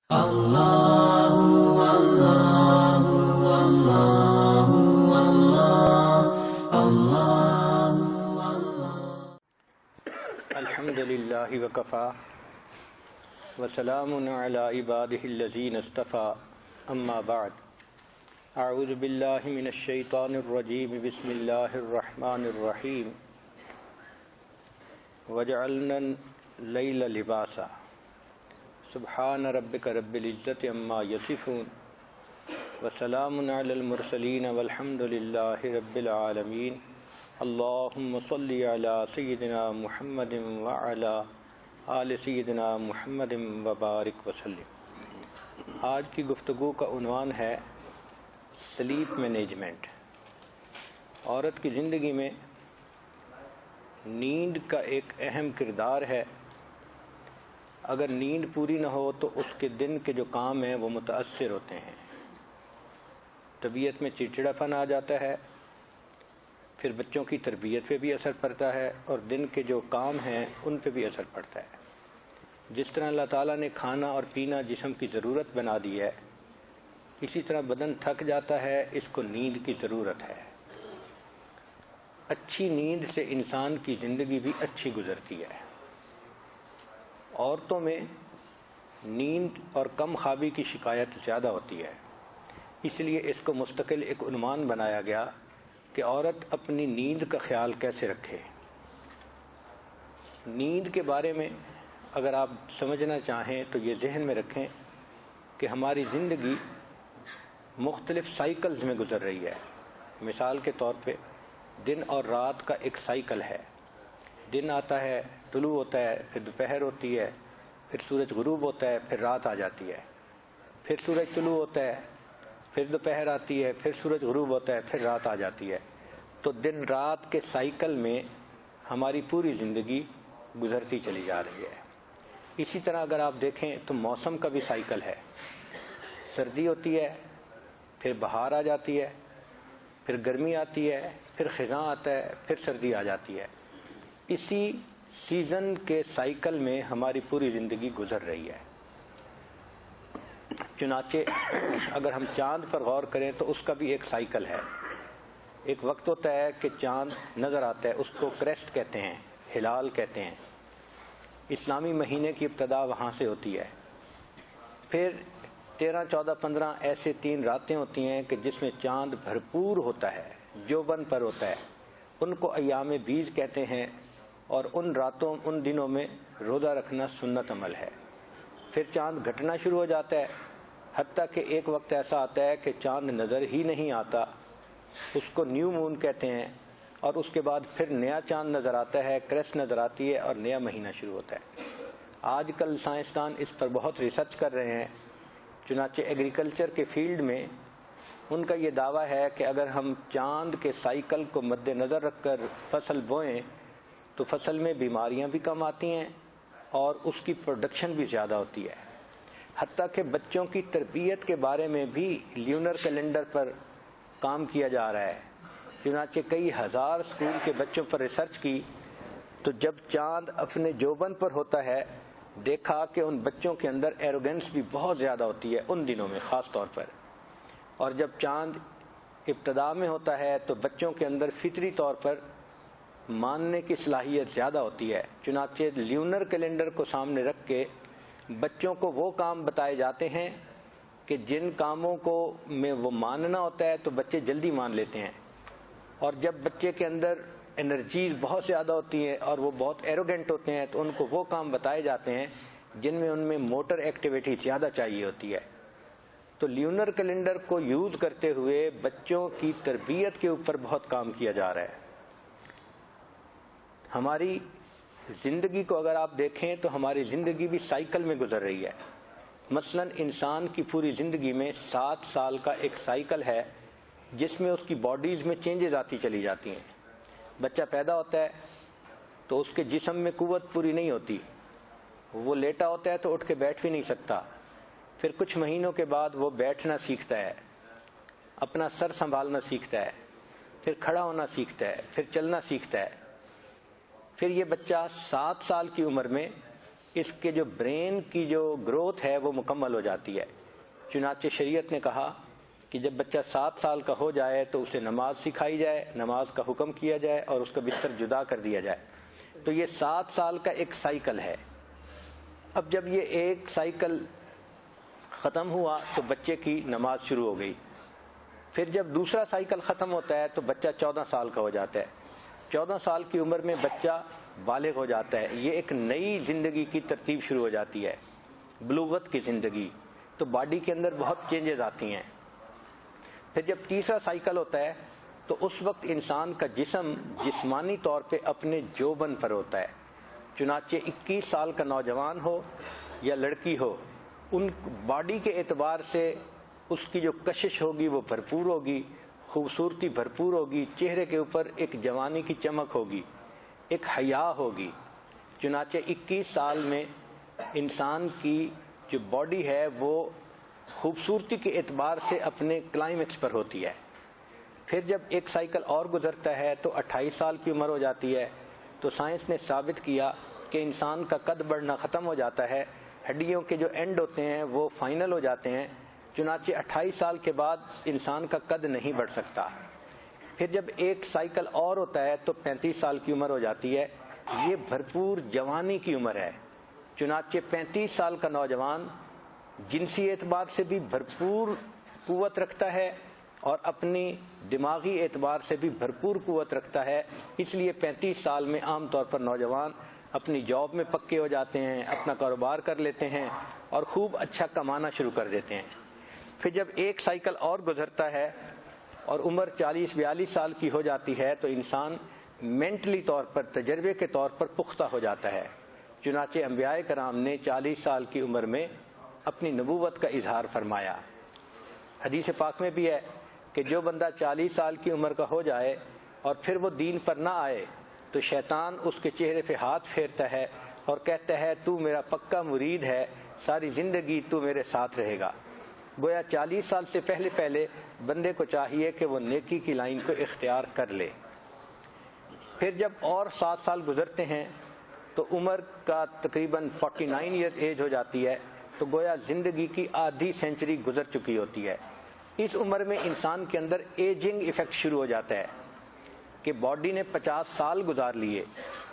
الحمد للہ وکفا وسلام علی عبادہ الذین اصطفى اما بعد اعوذ باللہ من الشیطان الرجیم بسم اللہ الرحمن الرحیم وجعلنا اللیل لباسا سبحان ربک رب العزت عما یصفون وسلام علی المرسلین والحمد للہ رب العالمین اللہم صلی علی سیدنا محمد وعلی آل سیدنا محمد وبارک وسلم۔ آج کی گفتگو کا عنوان ہے سلیپ مینجمنٹ۔ عورت کی زندگی میں نیند کا ایک اہم کردار ہے۔ اگر نیند پوری نہ ہو تو اس کے دن کے جو کام ہیں وہ متاثر ہوتے ہیں، طبیعت میں چڑچڑاپن آ جاتا ہے، پھر بچوں کی تربیت پہ بھی اثر پڑتا ہے اور دن کے جو کام ہیں ان پہ بھی اثر پڑتا ہے۔ جس طرح اللہ تعالیٰ نے کھانا اور پینا جسم کی ضرورت بنا دی ہے، اسی طرح بدن تھک جاتا ہے، اس کو نیند کی ضرورت ہے۔ اچھی نیند سے انسان کی زندگی بھی اچھی گزرتی ہے۔ عورتوں میں نیند اور کم خوابی کی شکایت زیادہ ہوتی ہے، اس لیے اس کو مستقل ایک عنوان بنایا گیا کہ عورت اپنی نیند کا خیال کیسے رکھے۔ نیند کے بارے میں اگر آپ سمجھنا چاہیں تو یہ ذہن میں رکھیں کہ ہماری زندگی مختلف سائیکلز میں گزر رہی ہے۔ مثال کے طور پہ دن اور رات کا ایک سائیکل ہے۔ دن آتا ہے، طلوع ہوتا ہے، پھر دوپہر ہوتی ہے، پھر سورج غروب ہوتا ہے، پھر رات آ جاتی ہے، پھر سورج طلوع ہوتا ہے، پھر دوپہر آتی ہے، پھر سورج غروب ہوتا ہے، پھر رات آ جاتی ہے۔ تو دن رات کے سائیکل میں ہماری پوری زندگی گزرتی چلی جا رہی ہے۔ اسی طرح اگر آپ دیکھیں تو موسم کا بھی سائیکل ہے۔ سردی ہوتی ہے، پھر بہار آ جاتی ہے، پھر گرمی آتی ہے، پھر خزاں آتا ہے، پھر سردی آ جاتی ہے۔ اسی سیزن کے سائیکل میں ہماری پوری زندگی گزر رہی ہے۔ چنانچہ اگر ہم چاند پر غور کریں تو اس کا بھی ایک سائیکل ہے۔ ایک وقت ہوتا ہے کہ چاند نظر آتا ہے، اس کو کریسٹ کہتے ہیں، ہلال کہتے ہیں۔ اسلامی مہینے کی ابتدا وہاں سے ہوتی ہے۔ پھر 13، 14، 15 ایسے 3 راتیں ہوتی ہیں کہ جس میں چاند بھرپور ہوتا ہے، جوبن پر ہوتا ہے، ان کو ایام بیض کہتے ہیں، اور ان راتوں ان دنوں میں روزہ رکھنا سنت عمل ہے۔ پھر چاند گھٹنا شروع ہو جاتا ہے، حتیٰ کہ ایک وقت ایسا آتا ہے کہ چاند نظر ہی نہیں آتا، اس کو نیو مون کہتے ہیں، اور اس کے بعد پھر نیا چاند نظر آتا ہے، کریسٹ نظر آتی ہے اور نیا مہینہ شروع ہوتا ہے۔ آج کل سائنسدان اس پر بہت ریسرچ کر رہے ہیں۔ چنانچہ ایگریکلچر کے فیلڈ میں ان کا یہ دعویٰ ہے کہ اگر ہم چاند کے سائیکل کو مد نظر رکھ کر فصل بوئیں تو فصل میں بیماریاں بھی کم آتی ہیں اور اس کی پروڈکشن بھی زیادہ ہوتی ہے۔ حتیٰ کہ بچوں کی تربیت کے بارے میں بھی لیونر کیلنڈر پر کام کیا جا رہا ہے۔ چنانچہ کئی ہزار اسکول کے بچوں پر ریسرچ کی تو جب چاند اپنے جوبن پر ہوتا ہے، دیکھا کہ ان بچوں کے اندر ایروگنس بھی بہت زیادہ ہوتی ہے ان دنوں میں خاص طور پر، اور جب چاند ابتدا میں ہوتا ہے تو بچوں کے اندر فطری طور پر ماننے کی صلاحیت زیادہ ہوتی ہے۔ چنانچہ لیونر کیلنڈر کو سامنے رکھ کے بچوں کو وہ کام بتائے جاتے ہیں کہ جن کاموں کو میں وہ ماننا ہوتا ہے تو بچے جلدی مان لیتے ہیں، اور جب بچے کے اندر انرجیز بہت زیادہ ہوتی ہیں اور وہ بہت ایروگنٹ ہوتے ہیں تو ان کو وہ کام بتائے جاتے ہیں جن میں ان میں موٹر ایکٹیویٹی زیادہ چاہیے ہوتی ہے۔ تو لیونر کیلنڈر کو یوز کرتے ہوئے بچوں کی تربیت کے اوپر بہت کام کیا جا رہا ہے۔ ہماری زندگی کو اگر آپ دیکھیں تو ہماری زندگی بھی سائیکل میں گزر رہی ہے۔ مثلا انسان کی پوری زندگی میں 7 سال کا ایک سائیکل ہے جس میں اس کی باڈیز میں چینجز آتی چلی جاتی ہیں۔ بچہ پیدا ہوتا ہے تو اس کے جسم میں قوت پوری نہیں ہوتی، وہ لیٹا ہوتا ہے تو اٹھ کے بیٹھ بھی نہیں سکتا، پھر کچھ مہینوں کے بعد وہ بیٹھنا سیکھتا ہے، اپنا سر سنبھالنا سیکھتا ہے، پھر کھڑا ہونا سیکھتا ہے، پھر چلنا سیکھتا ہے۔ پھر یہ بچہ 7 سال کی عمر میں اس کے جو برین کی جو گروتھ ہے وہ مکمل ہو جاتی ہے۔ چنانچہ شریعت نے کہا کہ جب بچہ 7 سال کا ہو جائے تو اسے نماز سکھائی جائے، نماز کا حکم کیا جائے اور اس کا بستر جدا کر دیا جائے۔ تو یہ 7 سال کا ایک سائیکل ہے۔ اب جب یہ ایک سائیکل ختم ہوا تو بچے کی نماز شروع ہو گئی۔ پھر جب دوسرا سائیکل ختم ہوتا ہے تو بچہ 14 سال کا ہو جاتا ہے۔ 14 سال کی عمر میں بچہ بالغ ہو جاتا ہے۔ یہ ایک نئی زندگی کی ترتیب شروع ہو جاتی ہے، بلوغت کی زندگی۔ تو باڈی کے اندر بہت چینجز آتی ہیں۔ پھر جب تیسرا سائیکل ہوتا ہے تو اس وقت انسان کا جسم جسمانی طور پہ اپنے جوبن پر ہوتا ہے۔ چنانچہ 21 سال کا نوجوان ہو یا لڑکی ہو، ان باڈی کے اعتبار سے اس کی جو کشش ہوگی وہ بھرپور ہوگی، خوبصورتی بھرپور ہوگی، چہرے کے اوپر ایک جوانی کی چمک ہوگی، ایک حیا ہوگی۔ چنانچہ 21 سال میں انسان کی جو باڈی ہے وہ خوبصورتی کے اعتبار سے اپنے کلائمیکس پر ہوتی ہے۔ پھر جب ایک سائیکل اور گزرتا ہے تو 28 سال کی عمر ہو جاتی ہے۔ تو سائنس نے ثابت کیا کہ انسان کا قد بڑھنا ختم ہو جاتا ہے، ہڈیوں کے جو اینڈ ہوتے ہیں وہ فائنل ہو جاتے ہیں۔ چنانچہ 28 سال کے بعد انسان کا قد نہیں بڑھ سکتا۔ پھر جب ایک سائیکل اور ہوتا ہے تو 35 سال کی عمر ہو جاتی ہے۔ یہ بھرپور جوانی کی عمر ہے۔ چنانچہ 35 سال کا نوجوان جنسی اعتبار سے بھی بھرپور قوت رکھتا ہے اور اپنی دماغی اعتبار سے بھی بھرپور قوت رکھتا ہے۔ اس لیے 35 سال میں عام طور پر نوجوان اپنی جاب میں پکے ہو جاتے ہیں، اپنا کاروبار کر لیتے ہیں اور خوب اچھا کمانا شروع کر دیتے ہیں۔ پھر جب ایک سائیکل اور گزرتا ہے اور عمر 40-42 سال کی ہو جاتی ہے تو انسان مینٹلی طور پر، تجربے کے طور پر پختہ ہو جاتا ہے۔ چنانچہ انبیاء کرام نے 40 سال کی عمر میں اپنی نبوت کا اظہار فرمایا۔ حدیث پاک میں بھی ہے کہ جو بندہ 40 سال کی عمر کا ہو جائے اور پھر وہ دین پر نہ آئے تو شیطان اس کے چہرے پہ ہاتھ پھیرتا ہے اور کہتا ہے تو میرا پکا مرید ہے، ساری زندگی تو میرے ساتھ رہے گا۔ گویا 40 سال سے پہلے بندے کو چاہیے کہ وہ نیکی کی لائن کو اختیار کر لے۔ پھر جب اور 7 سال گزرتے ہیں تو عمر کا تقریباً 49 ایئر ایج ہو جاتی ہے۔ تو گویا زندگی کی آدھی سینچری گزر چکی ہوتی ہے۔ اس عمر میں انسان کے اندر ایجنگ ایفیکٹ شروع ہو جاتا ہے کہ باڈی نے 50 سال گزار لیے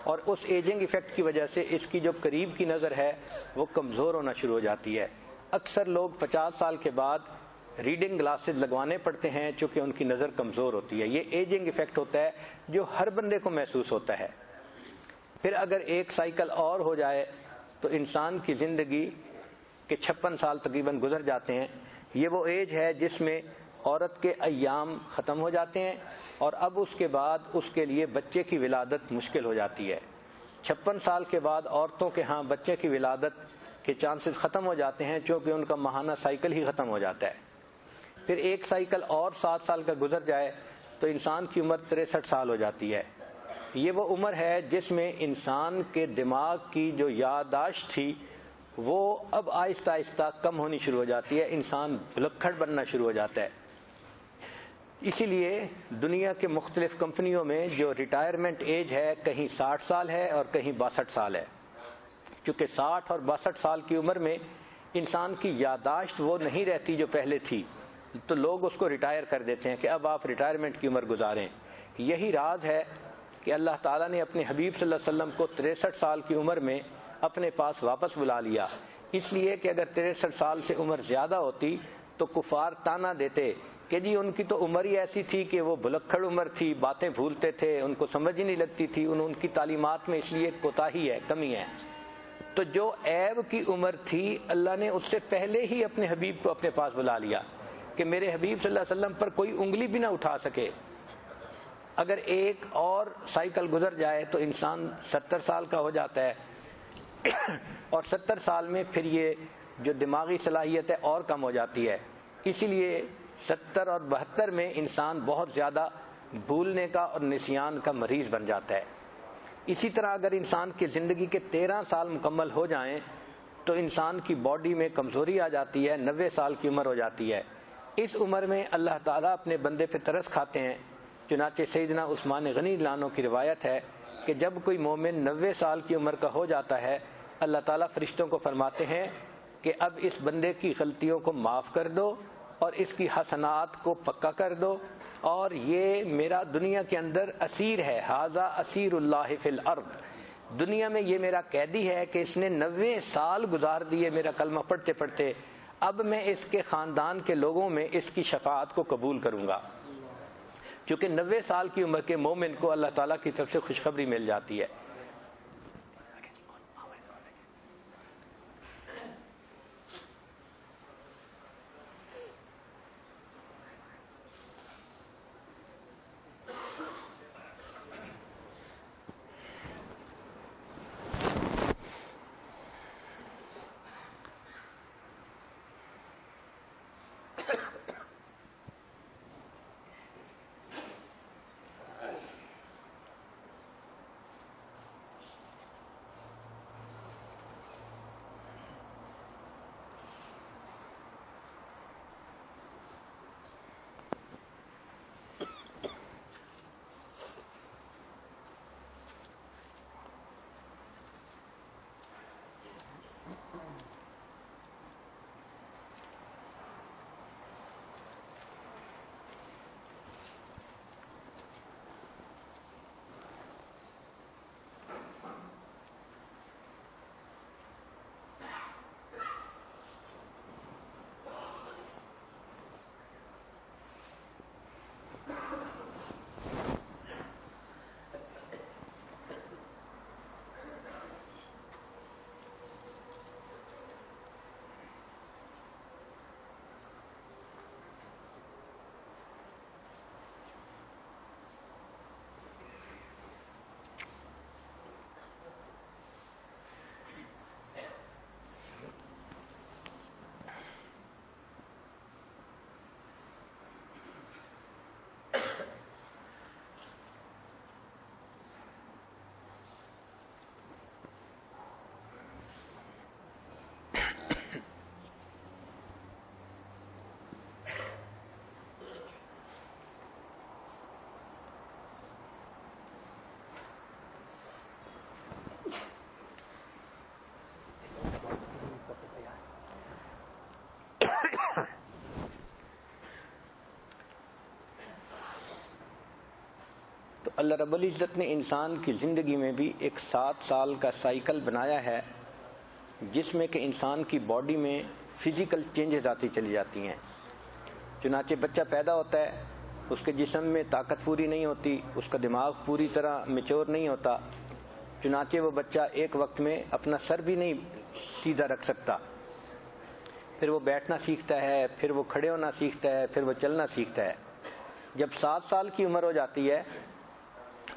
اور اس ایجنگ ایفیکٹ کی وجہ سے اس کی جو قریب کی نظر ہے وہ کمزور ہونا شروع ہو جاتی ہے۔ اکثر لوگ 50 سال کے بعد ریڈنگ گلاسز لگوانے پڑتے ہیں چونکہ ان کی نظر کمزور ہوتی ہے۔ یہ ایجنگ ایفیکٹ ہوتا ہے جو ہر بندے کو محسوس ہوتا ہے۔ پھر اگر ایک سائیکل اور ہو جائے تو انسان کی زندگی کے 56 سال تقریباً گزر جاتے ہیں۔ یہ وہ ایج ہے جس میں عورت کے ایام ختم ہو جاتے ہیں اور اب اس کے بعد اس کے لیے بچے کی ولادت مشکل ہو جاتی ہے۔ 56 سال کے بعد عورتوں کے ہاں بچے کی ولادت کے چانسز ختم ہو جاتے ہیں چونکہ ان کا ماہانہ سائیکل ہی ختم ہو جاتا ہے۔ پھر ایک سائیکل اور 7 سال کا گزر جائے تو انسان کی عمر 63 سال ہو جاتی ہے۔ یہ وہ عمر ہے جس میں انسان کے دماغ کی جو یادداشت تھی وہ اب آہستہ آہستہ کم ہونی شروع ہو جاتی ہے، انسان بھلکھڑ بننا شروع ہو جاتا ہے۔ اسی لیے دنیا کے مختلف کمپنیوں میں جو ریٹائرمنٹ ایج ہے کہیں 60 سال ہے اور کہیں 62 سال ہے۔ چونکہ 60 اور 62 سال کی عمر میں انسان کی یادداشت وہ نہیں رہتی جو پہلے تھی، تو لوگ اس کو ریٹائر کر دیتے ہیں کہ اب آپ ریٹائرمنٹ کی عمر گزاریں۔ یہی راز ہے کہ اللہ تعالیٰ نے اپنے حبیب صلی اللہ علیہ وسلم کو 63 سال کی عمر میں اپنے پاس واپس بلا لیا، اس لیے کہ اگر 63 سال سے عمر زیادہ ہوتی تو کفار تانا دیتے کہ جی ان کی تو عمر ہی ایسی تھی کہ وہ بھلکھڑ عمر تھی، باتیں بھولتے تھے، ان کو سمجھ ہی نہیں لگتی تھی، ان کی تعلیمات میں اس لیے کوتاہی ہے، کمی ہے۔ تو جو عیب کی عمر تھی اللہ نے اس سے پہلے ہی اپنے حبیب کو اپنے پاس بلا لیا کہ میرے حبیب صلی اللہ علیہ وسلم پر کوئی انگلی بھی نہ اٹھا سکے۔ اگر ایک اور سائیکل گزر جائے تو انسان 70 سال کا ہو جاتا ہے اور 70 سال میں پھر یہ جو دماغی صلاحیت ہے اور کم ہو جاتی ہے۔ اسی لیے 70 اور 72 میں انسان بہت زیادہ بھولنے کا اور نسیان کا مریض بن جاتا ہے۔ اسی طرح اگر انسان کی زندگی کے 13 سال مکمل ہو جائیں تو انسان کی باڈی میں کمزوری آ جاتی ہے، 90 سال کی عمر ہو جاتی ہے۔ اس عمر میں اللہ تعالیٰ اپنے بندے پہ ترس کھاتے ہیں۔ چنانچہ سیدنا عثمان غنی لانو کی روایت ہے کہ جب کوئی مومن 90 سال کی عمر کا ہو جاتا ہے اللہ تعالیٰ فرشتوں کو فرماتے ہیں کہ اب اس بندے کی غلطیوں کو معاف کر دو اور اس کی حسنات کو پکا کر دو، اور یہ میرا دنیا کے اندر اسیر ہے، ھذا اسیر اللہ فی الارض، دنیا میں یہ میرا قیدی ہے کہ اس نے 90 سال گزار دیے میرا کلمہ پڑھتے پڑھتے، اب میں اس کے خاندان کے لوگوں میں اس کی شفاعت کو قبول کروں گا، کیونکہ 90 سال کی عمر کے مومن کو اللہ تعالیٰ کی طرف سے خوشخبری مل جاتی ہے۔ اللہ رب العزت نے انسان کی زندگی میں بھی ایک 7 سال کا سائیکل بنایا ہے، جس میں کہ انسان کی باڈی میں فزیکل چینجز آتی چلی جاتی ہیں۔ چنانچہ بچہ پیدا ہوتا ہے، اس کے جسم میں طاقت پوری نہیں ہوتی، اس کا دماغ پوری طرح میچور نہیں ہوتا، چنانچہ وہ بچہ ایک وقت میں اپنا سر بھی نہیں سیدھا رکھ سکتا، پھر وہ بیٹھنا سیکھتا ہے، پھر وہ کھڑے ہونا سیکھتا ہے، پھر وہ چلنا سیکھتا ہے۔ جب 7 سال کی عمر ہو جاتی ہے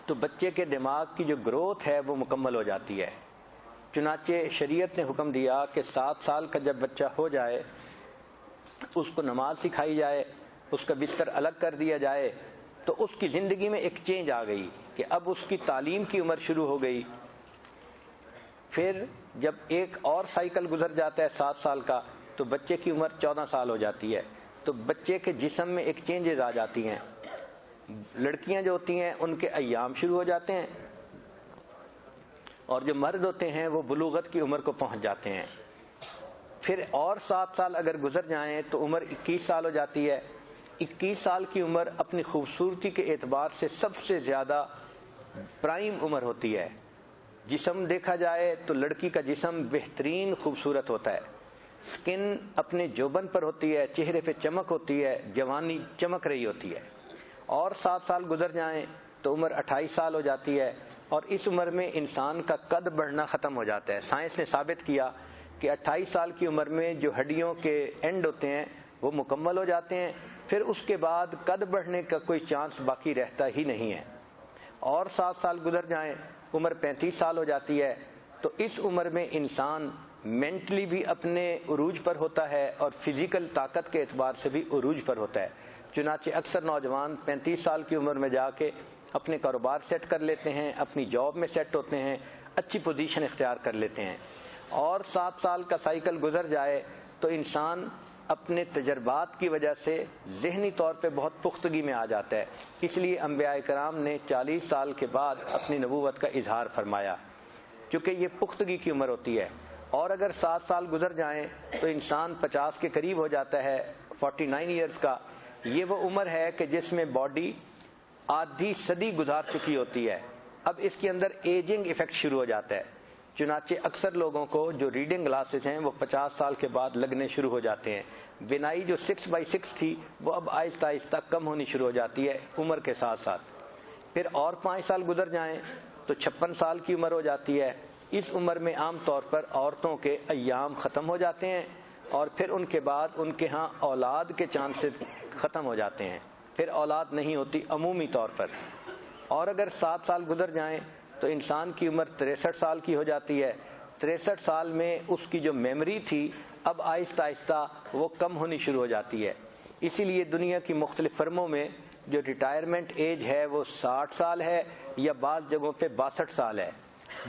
تو بچے کے دماغ کی جو گروتھ ہے وہ مکمل ہو جاتی ہے۔ چنانچہ شریعت نے حکم دیا کہ 7 سال کا جب بچہ ہو جائے اس کو نماز سکھائی جائے، اس کا بستر الگ کر دیا جائے، تو اس کی زندگی میں ایک چینج آ گئی کہ اب اس کی تعلیم کی عمر شروع ہو گئی۔ پھر جب ایک اور سائیکل گزر جاتا ہے 7 سال کا تو بچے کی عمر 14 سال ہو جاتی ہے، تو بچے کے جسم میں ایک چینجز آ جاتی ہیں۔ لڑکیاں جو ہوتی ہیں ان کے ایام شروع ہو جاتے ہیں، اور جو مرد ہوتے ہیں وہ بلوغت کی عمر کو پہنچ جاتے ہیں۔ پھر اور 7 سال اگر گزر جائیں تو عمر 21 سال ہو جاتی ہے۔ 21 سال کی عمر اپنی خوبصورتی کے اعتبار سے سب سے زیادہ پرائم عمر ہوتی ہے۔ جسم دیکھا جائے تو لڑکی کا جسم بہترین خوبصورت ہوتا ہے، سکن اپنے جوبن پر ہوتی ہے، چہرے پہ چمک ہوتی ہے، جوانی چمک رہی ہوتی ہے۔ اور 7 سال گزر جائیں تو عمر 28 سال ہو جاتی ہے، اور اس عمر میں انسان کا قد بڑھنا ختم ہو جاتا ہے۔ سائنس نے ثابت کیا کہ 28 سال کی عمر میں جو ہڈیوں کے اینڈ ہوتے ہیں وہ مکمل ہو جاتے ہیں، پھر اس کے بعد قد بڑھنے کا کوئی چانس باقی رہتا ہی نہیں ہے۔ اور 7 سال گزر جائیں، عمر 35 سال ہو جاتی ہے، تو اس عمر میں انسان مینٹلی بھی اپنے عروج پر ہوتا ہے اور فزیکل طاقت کے اعتبار سے بھی عروج پر ہوتا ہے۔ چنانچہ اکثر نوجوان 35 سال کی عمر میں جا کے اپنے کاروبار سیٹ کر لیتے ہیں، اپنی جاب میں سیٹ ہوتے ہیں، اچھی پوزیشن اختیار کر لیتے ہیں۔ اور 7 سال کا سائیکل گزر جائے تو انسان اپنے تجربات کی وجہ سے ذہنی طور پہ بہت پختگی میں آ جاتا ہے۔ اس لیے انبیاء کرام نے 40 سال کے بعد اپنی نبوت کا اظہار فرمایا۔ چونکہ یہ پختگی کی عمر ہوتی ہے. اور اگر 7 سال گزر جائیں تو انسان 50 کے قریب ہو جاتا ہے, 49 ایئرز کا. یہ وہ عمر ہے کہ جس میں باڈی آدھی صدی گزار چکی ہوتی ہے. اب اس کے اندر ایجنگ ایفیکٹ شروع ہو جاتا ہے. چنانچہ اکثر لوگوں کو جو ریڈنگ گلاسز ہیں وہ 50 سال کے بعد لگنے شروع ہو جاتے ہیں. بینائی جو 6/6 تھی وہ اب آہستہ آہستہ کم ہونی شروع ہو جاتی ہے عمر کے ساتھ ساتھ. پھر اور 5 سال گزر جائیں تو 56 سال کی عمر ہو جاتی ہے. اس عمر میں عام طور پر عورتوں کے ایام ختم ہو جاتے ہیں اور پھر ان کے بعد ان کے ہاں اولاد کے چانسز ختم ہو جاتے ہیں, پھر اولاد نہیں ہوتی عمومی طور پر. اور اگر 7 سال گزر جائیں تو انسان کی عمر 63 سال کی ہو جاتی ہے. 63 سال میں اس کی جو میموری تھی اب آہستہ آہستہ وہ کم ہونی شروع ہو جاتی ہے. اسی لیے دنیا کی مختلف فرموں میں جو ریٹائرمنٹ ایج ہے وہ 60 سال ہے یا بعض جگہوں پہ 62 سال ہے.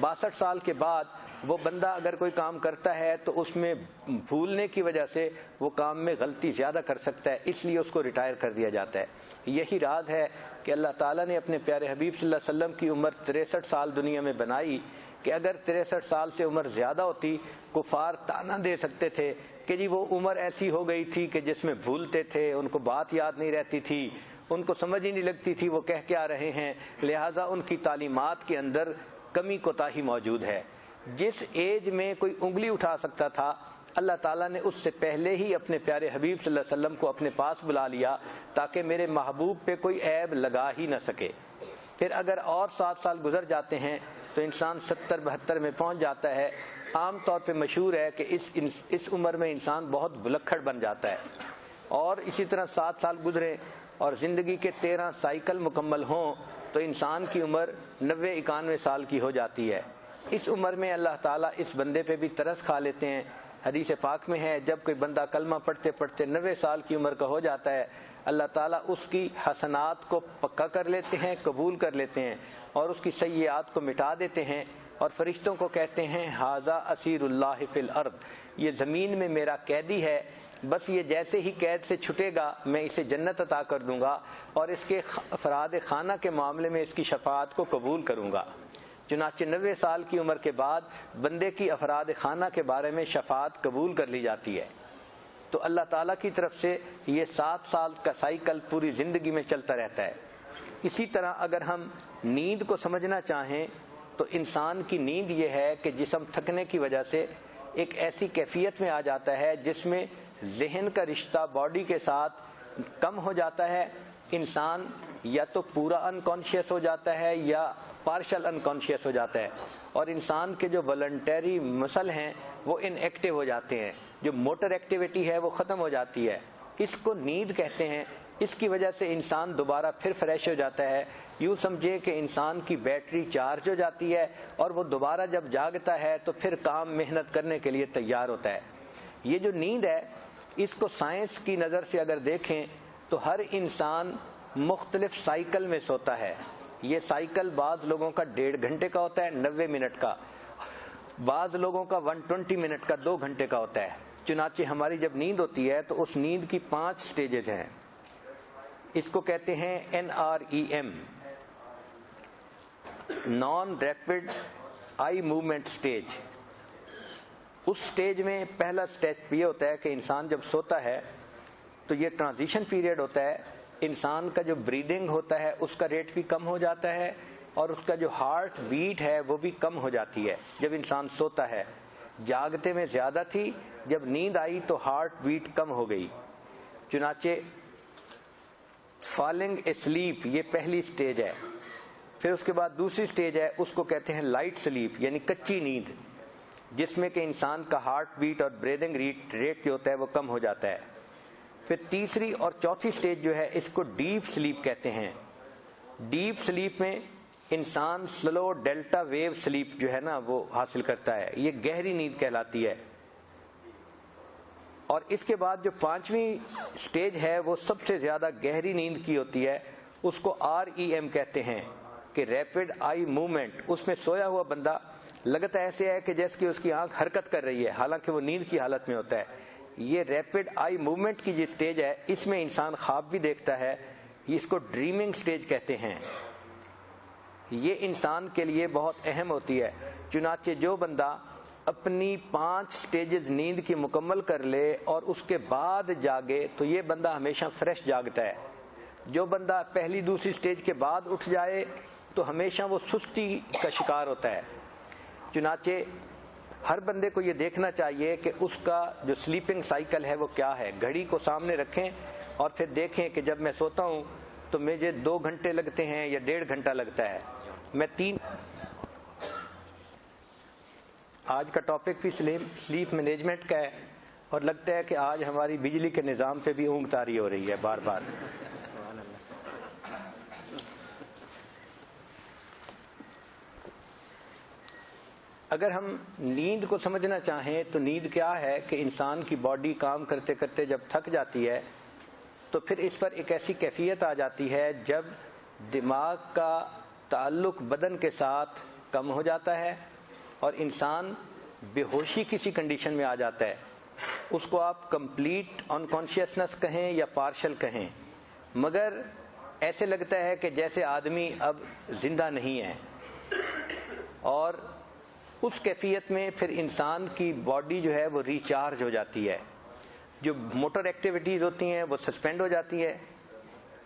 62 سال کے بعد وہ بندہ اگر کوئی کام کرتا ہے تو اس میں بھولنے کی وجہ سے وہ کام میں غلطی زیادہ کر سکتا ہے, اس لیے اس کو ریٹائر کر دیا جاتا ہے. یہی راز ہے کہ اللہ تعالیٰ نے اپنے پیارے حبیب صلی اللہ علیہ وسلم کی عمر 63 سال دنیا میں بنائی کہ اگر 63 سال سے عمر زیادہ ہوتی کفار تانا دے سکتے تھے کہ جی وہ عمر ایسی ہو گئی تھی کہ جس میں بھولتے تھے, ان کو بات یاد نہیں رہتی تھی, ان کو سمجھ ہی نہیں لگتی تھی وہ کہہ کے آ رہے ہیں, لہٰذا ان کی تعلیمات کے اندر کمی کوتاہی موجود ہے. جس ایج میں کوئی انگلی اٹھا سکتا تھا اللہ تعالیٰ نے اس سے پہلے ہی اپنے پیارے حبیب صلی اللہ علیہ وسلم کو اپنے پاس بلا لیا تاکہ میرے محبوب پہ کوئی عیب لگا ہی نہ سکے. پھر اگر اور 7 سال گزر جاتے ہیں تو انسان 70-72 میں پہنچ جاتا ہے. عام طور پہ مشہور ہے کہ اس عمر میں انسان بہت بلکھڑ بن جاتا ہے. اور اسی طرح 7 سال گزرے اور زندگی کے 13 سائیکل مکمل ہوں تو انسان کی عمر 90-91 سال کی ہو جاتی ہے. اس عمر میں اللہ تعالیٰ اس بندے پہ بھی ترس کھا لیتے ہیں. حدیث پاک میں ہے جب کوئی بندہ کلمہ پڑھتے پڑھتے 90 سال کی عمر کا ہو جاتا ہے اللہ تعالیٰ اس کی حسنات کو پکا کر لیتے ہیں, قبول کر لیتے ہیں اور اس کی سیئات کو مٹا دیتے ہیں اور فرشتوں کو کہتے ہیں ھذا اسیر اللہ فی الارض, یہ زمین میں میرا قیدی ہے, بس یہ جیسے ہی قید سے چھٹے گا میں اسے جنت عطا کر دوں گا اور اس کے افراد خانہ کے معاملے میں اس کی شفاعت کو قبول کروں گا. چنانچہ 90 سال کی عمر کے بعد بندے کی افراد خانہ کے بارے میں شفاعت قبول کر لی جاتی ہے. تو اللہ تعالیٰ کی طرف سے یہ 7 سال کا سائیکل پوری زندگی میں چلتا رہتا ہے. اسی طرح اگر ہم نیند کو سمجھنا چاہیں تو انسان کی نیند یہ ہے کہ جسم تھکنے کی وجہ سے ایک ایسی کیفیت میں آ جاتا ہے جس میں ذہن کا رشتہ باڈی کے ساتھ کم ہو جاتا ہے. انسان یا تو پورا انکانشیس ہو جاتا ہے یا پارشل انکانشیس ہو جاتا ہے اور انسان کے جو والنٹری مسل ہیں وہ ان ایکٹیو ہو جاتے ہیں, جو موٹر ایکٹیویٹی ہے وہ ختم ہو جاتی ہے. اس کو نیند کہتے ہیں. اس کی وجہ سے انسان دوبارہ پھر فریش ہو جاتا ہے. یوں سمجھے کہ انسان کی بیٹری چارج ہو جاتی ہے اور وہ دوبارہ جب جاگتا ہے تو پھر کام محنت کرنے کے لیے تیار ہوتا ہے. یہ جو نیند ہے اس کو سائنس کی نظر سے اگر دیکھیں تو ہر انسان مختلف سائیکل میں سوتا ہے. یہ سائیکل بعض لوگوں کا 1.5 گھنٹے کا ہوتا ہے 90 منٹ کا, بعض لوگوں کا 120 منٹ کا 2 گھنٹے کا ہوتا ہے. چنانچہ ہماری جب نیند ہوتی ہے تو اس نیند کی 5 سٹیجز ہیں. اس کو کہتے ہیں NREM, non rapid eye movement stage. اس سٹیج میں پہلا سٹیج یہ ہوتا ہے کہ انسان جب سوتا ہے تو یہ ٹرانزیشن پیریڈ ہوتا ہے. انسان کا جو بریدنگ ہوتا ہے اس کا ریٹ بھی کم ہو جاتا ہے اور اس کا جو ہارٹ بیٹ ہے وہ بھی کم ہو جاتی ہے جب انسان سوتا ہے. جاگتے میں زیادہ تھی, جب نیند آئی تو ہارٹ بیٹ کم ہو گئی. چنانچہ فالنگ اسلیپ یہ پہلی سٹیج ہے. پھر اس کے بعد دوسری سٹیج ہے, اس کو کہتے ہیں لائٹ سلیپ یعنی کچی نیند, جس میں کہ انسان کا ہارٹ بیٹ اور بریدنگ ریٹ جو ہوتا ہے وہ کم ہو جاتا ہے. پھر تیسری اور چوتھی سٹیج جو ہے اس کو ڈیپ سلیپ کہتے ہیں. ڈیپ سلیپ میں انسان سلو ڈیلٹا ویو سلیپ جو ہے نا وہ حاصل کرتا ہے, یہ گہری نیند کہلاتی ہے. اور اس کے بعد جو 5ویں سٹیج ہے وہ سب سے زیادہ گہری نیند کی ہوتی ہے, اس کو REM کہتے ہیں کہ ریپڈ آئی موومنٹ. اس میں سویا ہوا بندہ لگتا ایسے ہے کہ جیسے کہ اس کی آنکھ حرکت کر رہی ہے حالانکہ وہ نیند کی حالت میں ہوتا ہے. یہ ریپڈ آئی موومنٹ کی جو سٹیج ہے اس میں انسان خواب بھی دیکھتا ہے, اس کو ڈریمنگ سٹیج کہتے ہیں. یہ انسان کے لیے بہت اہم ہوتی ہے. چنانچہ جو بندہ اپنی 5 سٹیجز نیند کی مکمل کر لے اور اس کے بعد جاگے تو یہ بندہ ہمیشہ فریش جاگتا ہے. جو بندہ پہلی دوسری سٹیج کے بعد اٹھ جائے تو ہمیشہ وہ سستی کا شکار ہوتا ہے. چنانچہ ہر بندے کو یہ دیکھنا چاہیے کہ اس کا جو سلیپنگ سائیکل ہے وہ کیا ہے. گھڑی کو سامنے رکھیں اور پھر دیکھیں کہ جب میں سوتا ہوں تو مجھے 2 گھنٹے لگتے ہیں یا 1.5 گھنٹہ لگتا ہے. میں 3 آج کا ٹاپک بھی سلیپ مینجمنٹ کا ہے اور لگتا ہے کہ آج ہماری بجلی کے نظام پہ بھی اونگ طاری ہو رہی ہے بار بار. اگر ہم نیند کو سمجھنا چاہیں تو نیند کیا ہے کہ انسان کی باڈی کام کرتے کرتے جب تھک جاتی ہے تو پھر اس پر ایک ایسی کیفیت آ جاتی ہے جب دماغ کا تعلق بدن کے ساتھ کم ہو جاتا ہے اور انسان بے ہوشی کسی کنڈیشن میں آ جاتا ہے. اس کو آپ کمپلیٹ انکانشیسنس کہیں یا پارشل کہیں، مگر ایسے لگتا ہے کہ جیسے آدمی اب زندہ نہیں ہے. اور اس کیفیت میں پھر انسان کی باڈی جو ہے وہ ریچارج ہو جاتی ہے. جو موٹر ایکٹیویٹیز ہوتی ہیں وہ سسپینڈ ہو جاتی ہے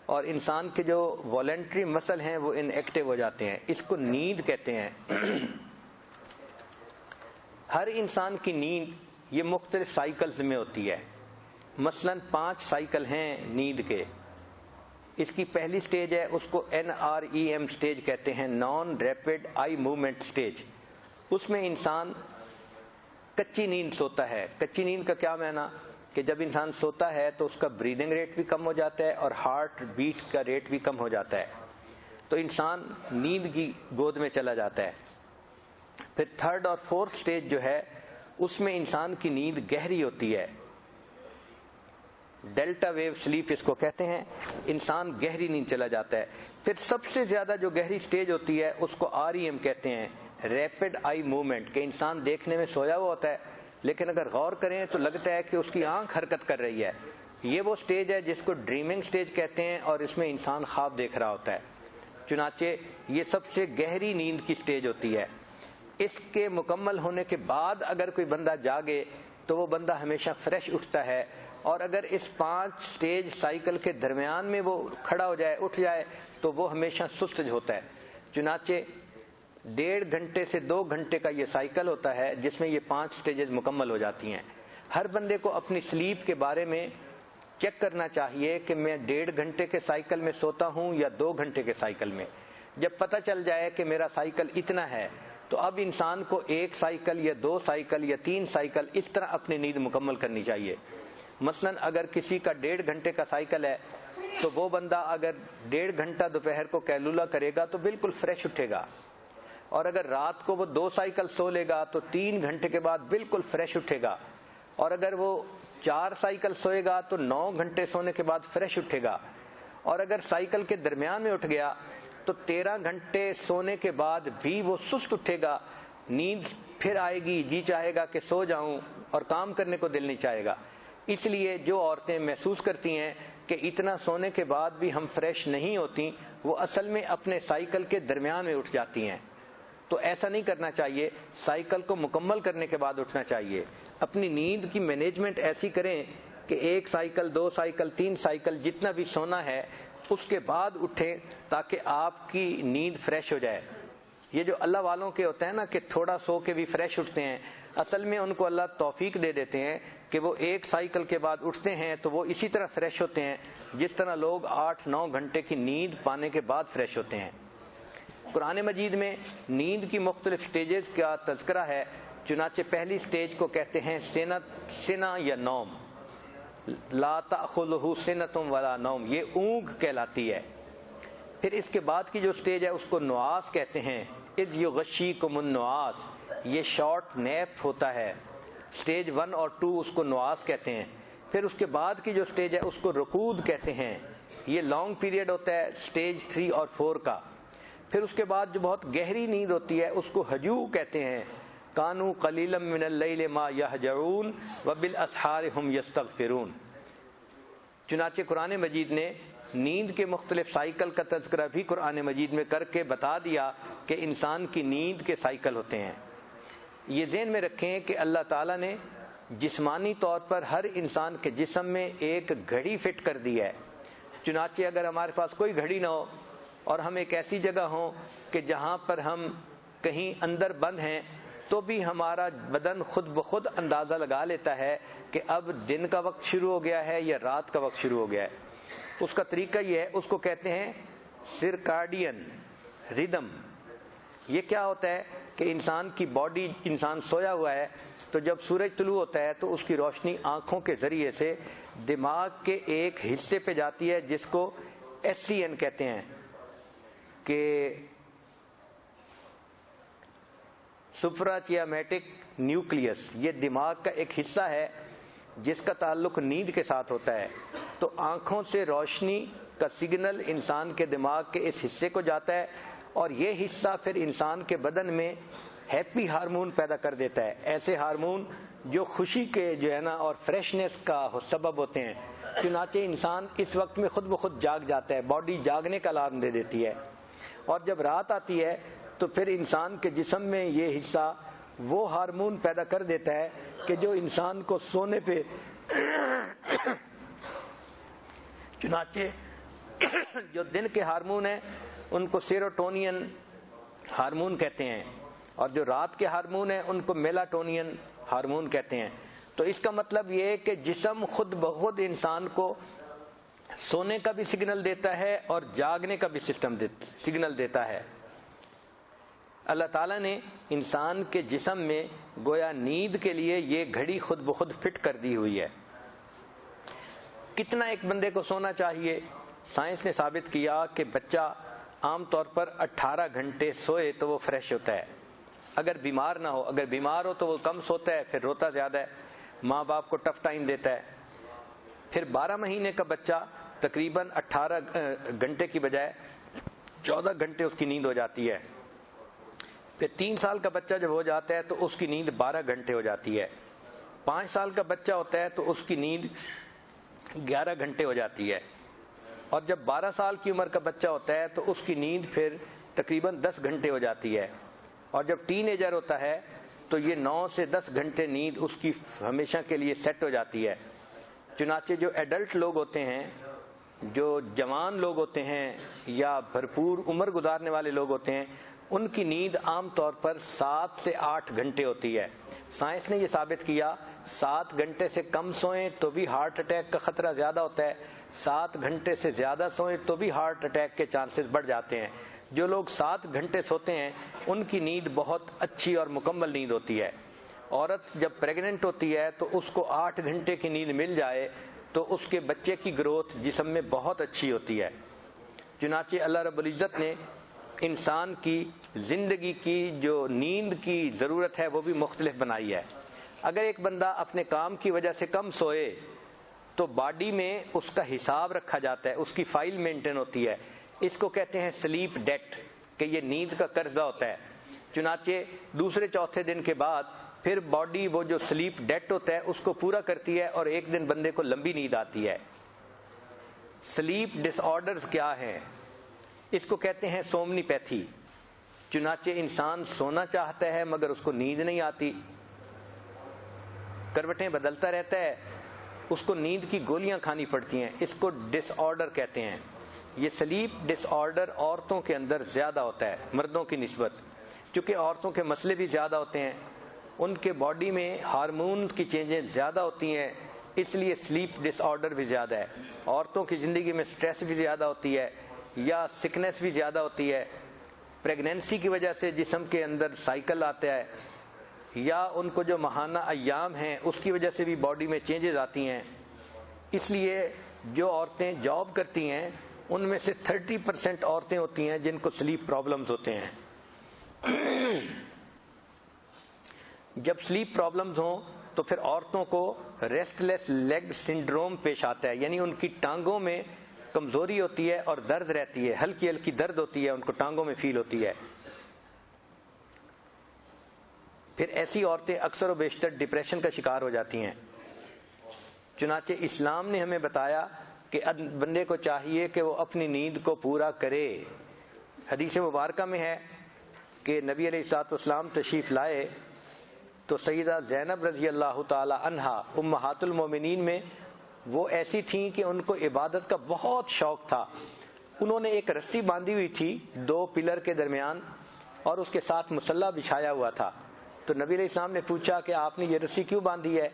اور انسان کے جو والنٹری مسل ہیں وہ ان ایکٹیو ہو جاتے ہیں. اس کو نیند کہتے ہیں. ہر انسان کی نیند یہ مختلف سائیکلز میں ہوتی ہے. مثلا 5 سائیکل ہیں نیند کے. اس کی پہلی سٹیج ہے، اس کو NREM سٹیج کہتے ہیں، non rapid eye movement stage. اس میں انسان کچی نیند سوتا ہے. کچی نیند کا کیا معنی کہ جب انسان سوتا ہے تو اس کا بریدنگ ریٹ بھی کم ہو جاتا ہے اور ہارٹ بیٹ کا ریٹ بھی کم ہو جاتا ہے، تو انسان نیند کی گود میں چلا جاتا ہے. پھر 3rd اور 4th سٹیج جو ہے اس میں انسان کی نیند گہری ہوتی ہے. ڈیلٹا ویو سلیپ اس کو کہتے ہیں. انسان گہری نیند چلا جاتا ہے. پھر سب سے زیادہ جو گہری سٹیج ہوتی ہے اس کو REM کہتے ہیں، ریپڈ آئی موومنٹ، کہ انسان دیکھنے میں سویا ہوا ہوتا ہے لیکن اگر غور کریں تو لگتا ہے کہ اس کی آنکھ حرکت کر رہی ہے. یہ وہ سٹیج ہے جس کو ڈریمنگ سٹیج کہتے ہیں اور اس میں انسان خواب دیکھ رہا ہوتا ہے. چنانچہ یہ سب سے گہری نیند کی سٹیج ہوتی ہے. اس کے مکمل ہونے کے بعد اگر کوئی بندہ جاگے تو وہ بندہ ہمیشہ فریش اٹھتا ہے، اور اگر اس 5 سٹیج سائیکل کے درمیان میں وہ کھڑا ہو جائے، اٹھ جائے، تو وہ ہمیشہ سست ہوتا ہے. چنانچہ 1.5 گھنٹے سے 2 گھنٹے کا یہ سائیکل ہوتا ہے جس میں یہ 5 سٹیجز مکمل ہو جاتی ہیں. ہر بندے کو اپنی سلیپ کے بارے میں چیک کرنا چاہیے کہ میں 1.5 گھنٹے کے سائیکل میں سوتا ہوں یا 2 گھنٹے کے سائیکل میں. جب پتہ چل جائے کہ میرا سائیکل اتنا ہے تو اب انسان کو 1 سائیکل یا 2 سائیکل یا 3 سائیکل اس طرح اپنی نیند مکمل کرنی چاہیے. مثلا اگر کسی کا 1.5 گھنٹے کا سائیکل ہے تو وہ بندہ اگر 1.5 گھنٹہ دوپہر کو کیلولا کرے گا تو بالکل فریش اٹھے گا، اور اگر رات کو وہ 2 سائیکل سو لے گا تو 3 گھنٹے کے بعد بالکل فریش اٹھے گا، اور اگر وہ 4 سائیکل سوئے گا تو 9 گھنٹے سونے کے بعد فریش اٹھے گا، اور اگر سائیکل کے درمیان میں اٹھ گیا تو 13 گھنٹے سونے کے بعد بھی وہ سست اٹھے گا. نیند پھر آئے گی، جی چاہے گا کہ سو جاؤں اور کام کرنے کو دل نہیں چاہے گا. اس لیے جو عورتیں محسوس کرتی ہیں کہ اتنا سونے کے بعد بھی ہم فریش نہیں ہوتی، وہ اصل میں اپنے سائیکل کے درمیان میں اٹھ جاتی ہیں. تو ایسا نہیں کرنا چاہیے، سائیکل کو مکمل کرنے کے بعد اٹھنا چاہیے. اپنی نیند کی مینجمنٹ ایسی کریں کہ 1 سائیکل 2 سائیکل 3 سائیکل جتنا بھی سونا ہے اس کے بعد اٹھیں تاکہ آپ کی نیند فریش ہو جائے. یہ جو اللہ والوں کے ہوتے ہیں نا کہ تھوڑا سو کے بھی فریش اٹھتے ہیں، اصل میں ان کو اللہ توفیق دے دیتے ہیں کہ وہ 1 سائیکل کے بعد اٹھتے ہیں تو وہ اسی طرح فریش ہوتے ہیں جس طرح لوگ 8-9 گھنٹے کی نیند پانے کے بعد فریش ہوتے ہیں. قرآن مجید میں نیند کی مختلف سٹیجز کا تذکرہ ہے. چنانچہ پہلی سٹیج کو کہتے ہیں سنہ یا نوم، لا تأخذہ سنۃ ولا نوم، یہ اونگ کہلاتی ہے. پھر اس کے بعد کی جو سٹیج ہے اس کو نعاس کہتے ہیں، اذ یغشیکم النعاس، یہ شارٹ نیپ ہوتا ہے. سٹیج 1 اور 2 اس کو نعاس کہتے ہیں. پھر اس کے بعد کی جو سٹیج ہے اس کو رقود کہتے ہیں، یہ لانگ پیریڈ ہوتا ہے سٹیج 3 اور 4 کا. پھر اس کے بعد جو بہت گہری نیند ہوتی ہے اس کو ہجو کہتے ہیں، کانوا قلیلا من اللیل ما یہجعون وبالاسحار هم یستغفرون. چنانچہ قرآن مجید نے نیند کے مختلف سائیکل کا تذکرہ بھی قرآن مجید میں کر کے بتا دیا کہ انسان کی نیند کے سائیکل ہوتے ہیں۔ یہ ذہن میں رکھیں کہ اللہ تعالیٰ نے جسمانی طور پر ہر انسان کے جسم میں ایک گھڑی فٹ کر دی ہے۔ چنانچہ اگر ہمارے پاس کوئی گھڑی نہ ہو اور ہم ایک ایسی جگہ ہوں کہ جہاں پر ہم کہیں اندر بند ہیں، تو بھی ہمارا بدن خود بخود اندازہ لگا لیتا ہے کہ اب دن کا وقت شروع ہو گیا ہے یا رات کا وقت شروع ہو گیا ہے۔ اس کا طریقہ یہ ہے، اس کو کہتے ہیں سرکارڈین ردم۔ یہ کیا ہوتا ہے کہ انسان کی باڈی، انسان سویا ہوا ہے تو جب سورج طلوع ہوتا ہے تو اس کی روشنی آنکھوں کے ذریعے سے دماغ کے ایک حصے پہ جاتی ہے جس کو SCN کہتے ہیں، کہ سپراچیامیٹک نیوکلیس۔ یہ دماغ کا ایک حصہ ہے جس کا تعلق نیند کے ساتھ ہوتا ہے۔ تو آنکھوں سے روشنی کا سگنل انسان کے دماغ کے اس حصے کو جاتا ہے اور یہ حصہ پھر انسان کے بدن میں ہیپی ہارمون پیدا کر دیتا ہے، ایسے ہارمون جو خوشی کے جو ہے نا اور فریشنس کا سبب ہوتے ہیں۔ چنانچہ انسان اس وقت میں خود بخود جاگ جاتا ہے، باڈی جاگنے کا الارم دے دیتی ہے۔ اور جب رات آتی ہے تو پھر انسان کے جسم میں یہ حصہ وہ ہارمون پیدا کر دیتا ہے کہ جو انسان کو سونے پہ چنانچہ جو دن کے ہارمون ہیں ان کو سیروٹونین ہارمون کہتے ہیں اور جو رات کے ہارمون ہیں ان کو میلاٹونین ہارمون کہتے ہیں۔ تو اس کا مطلب یہ ہے کہ جسم خود بخود انسان کو سونے کا بھی سگنل دیتا ہے اور جاگنے کا بھی سگنل دیتا ہے۔ اللہ تعالیٰ نے انسان کے جسم میں گویا نیند کے لیے یہ گھڑی خود بخود فٹ کر دی ہوئی ہے۔ کتنا ایک بندے کو سونا چاہیے؟ سائنس نے ثابت کیا کہ بچہ عام طور پر 18 گھنٹے سوئے تو وہ فریش ہوتا ہے، اگر بیمار نہ ہو۔ اگر بیمار ہو تو وہ کم سوتا ہے، پھر روتا زیادہ ہے، ماں باپ کو ٹف ٹائم دیتا ہے۔ پھر 12 مہینے کا بچہ تقریباً 18 گھنٹے کی بجائے 14 گھنٹے اس کی نیند ہو جاتی ہے۔ پھر 3 سال کا بچہ جب ہو جاتا ہے تو اس کی نیند 12 گھنٹے ہو جاتی ہے۔ 5 سال کا بچہ ہوتا ہے تو اس کی نیند 11 گھنٹے ہو جاتی ہے، اور جب 12 سال کی عمر کا بچہ ہوتا ہے تو اس کی نیند پھر تقریباً 10 گھنٹے ہو جاتی ہے، اور جب ٹین ایجر ہوتا ہے تو یہ 9 سے 10 گھنٹے نیند اس کی ہمیشہ کے لیے سیٹ ہو جاتی ہے۔ چنانچہ جو ایڈلٹ لوگ ہوتے ہیں، جو جوان لوگ ہوتے ہیں یا بھرپور عمر گزارنے والے لوگ ہوتے ہیں، ان کی نیند عام طور پر 7 سے 8 گھنٹے ہوتی ہے۔ سائنس نے یہ ثابت کیا 7 گھنٹے سے کم سوئیں تو بھی ہارٹ اٹیک کا خطرہ زیادہ ہوتا ہے، 7 گھنٹے سے زیادہ سوئیں تو بھی ہارٹ اٹیک کے چانسز بڑھ جاتے ہیں۔ جو لوگ 7 گھنٹے سوتے ہیں ان کی نیند بہت اچھی اور مکمل نیند ہوتی ہے۔ عورت جب پریگننٹ ہوتی ہے تو اس کو 8 گھنٹے کی نیند مل جائے تو اس کے بچے کی گروتھ جسم میں بہت اچھی ہوتی ہے۔ چنانچہ اللہ رب العزت نے انسان کی زندگی کی جو نیند کی ضرورت ہے وہ بھی مختلف بنائی ہے۔ اگر ایک بندہ اپنے کام کی وجہ سے کم سوئے تو باڈی میں اس کا حساب رکھا جاتا ہے، اس کی فائل مینٹین ہوتی ہے، اس کو کہتے ہیں سلیپ ڈیٹ، کہ یہ نیند کا قرضہ ہوتا ہے۔ چنانچہ دوسرے چوتھے دن کے بعد پھر باڈی وہ جو سلیپ ڈیٹ ہوتا ہے اس کو پورا کرتی ہے اور ایک دن بندے کو لمبی نیند آتی ہے۔ سلیپ ڈس آرڈرز کیا ہیں؟ اس کو کہتے ہیں سومنی پیتھی۔ چنانچہ انسان سونا چاہتا ہے مگر اس کو نیند نہیں آتی، کروٹیں بدلتا رہتا ہے، اس کو نیند کی گولیاں کھانی پڑتی ہیں، اس کو ڈس آرڈر کہتے ہیں۔ یہ سلیپ ڈس آرڈر عورتوں کے اندر زیادہ ہوتا ہے مردوں کی نسبت، چونکہ عورتوں کے مسئلے بھی زیادہ ہوتے ہیں، ان کے باڈی میں ہارمون کی چینجز زیادہ ہوتی ہیں، اس لیے سلیپ ڈس آرڈر بھی زیادہ ہے۔ عورتوں کی زندگی میں سٹریس بھی زیادہ ہوتی ہے یا سکنس بھی زیادہ ہوتی ہے، پریگنینسی کی وجہ سے جسم کے اندر سائیکل آتا ہے، یا ان کو جو ماہانہ ایام ہیں اس کی وجہ سے بھی باڈی میں چینجز آتی ہیں۔ اس لیے جو عورتیں جاب کرتی ہیں ان میں سے 30% عورتیں ہوتی ہیں جن کو سلیپ پرابلمز ہوتے ہیں۔ جب سلیپ پرابلمز ہوں تو پھر عورتوں کو ریسٹ لیس لیگ سنڈروم پیش آتا ہے، یعنی ان کی ٹانگوں میں کمزوری ہوتی ہے اور درد رہتی ہے، ہلکی ہلکی درد ہوتی ہے، ان کو ٹانگوں میں فیل ہوتی ہے۔ پھر ایسی عورتیں اکثر و بیشتر ڈپریشن کا شکار ہو جاتی ہیں۔ چنانچہ اسلام نے ہمیں بتایا کہ بندے کو چاہیے کہ وہ اپنی نیند کو پورا کرے۔ حدیث مبارکہ میں ہے کہ نبی علیہ الصلوۃ والسلام تشریف لائے تو سیدہ زینب رضی اللہ تعالی عنہا امہات المومنین میں وہ ایسی تھیں کہ ان کو عبادت کا بہت شوق تھا۔ انہوں نے ایک رسی باندھی ہوئی تھی 2 پلر کے درمیان اور اس کے ساتھ مصلی بچھایا ہوا تھا۔ تو نبی علیہ السلام نے پوچھا کہ آپ نے یہ رسی کیوں باندھی ہے؟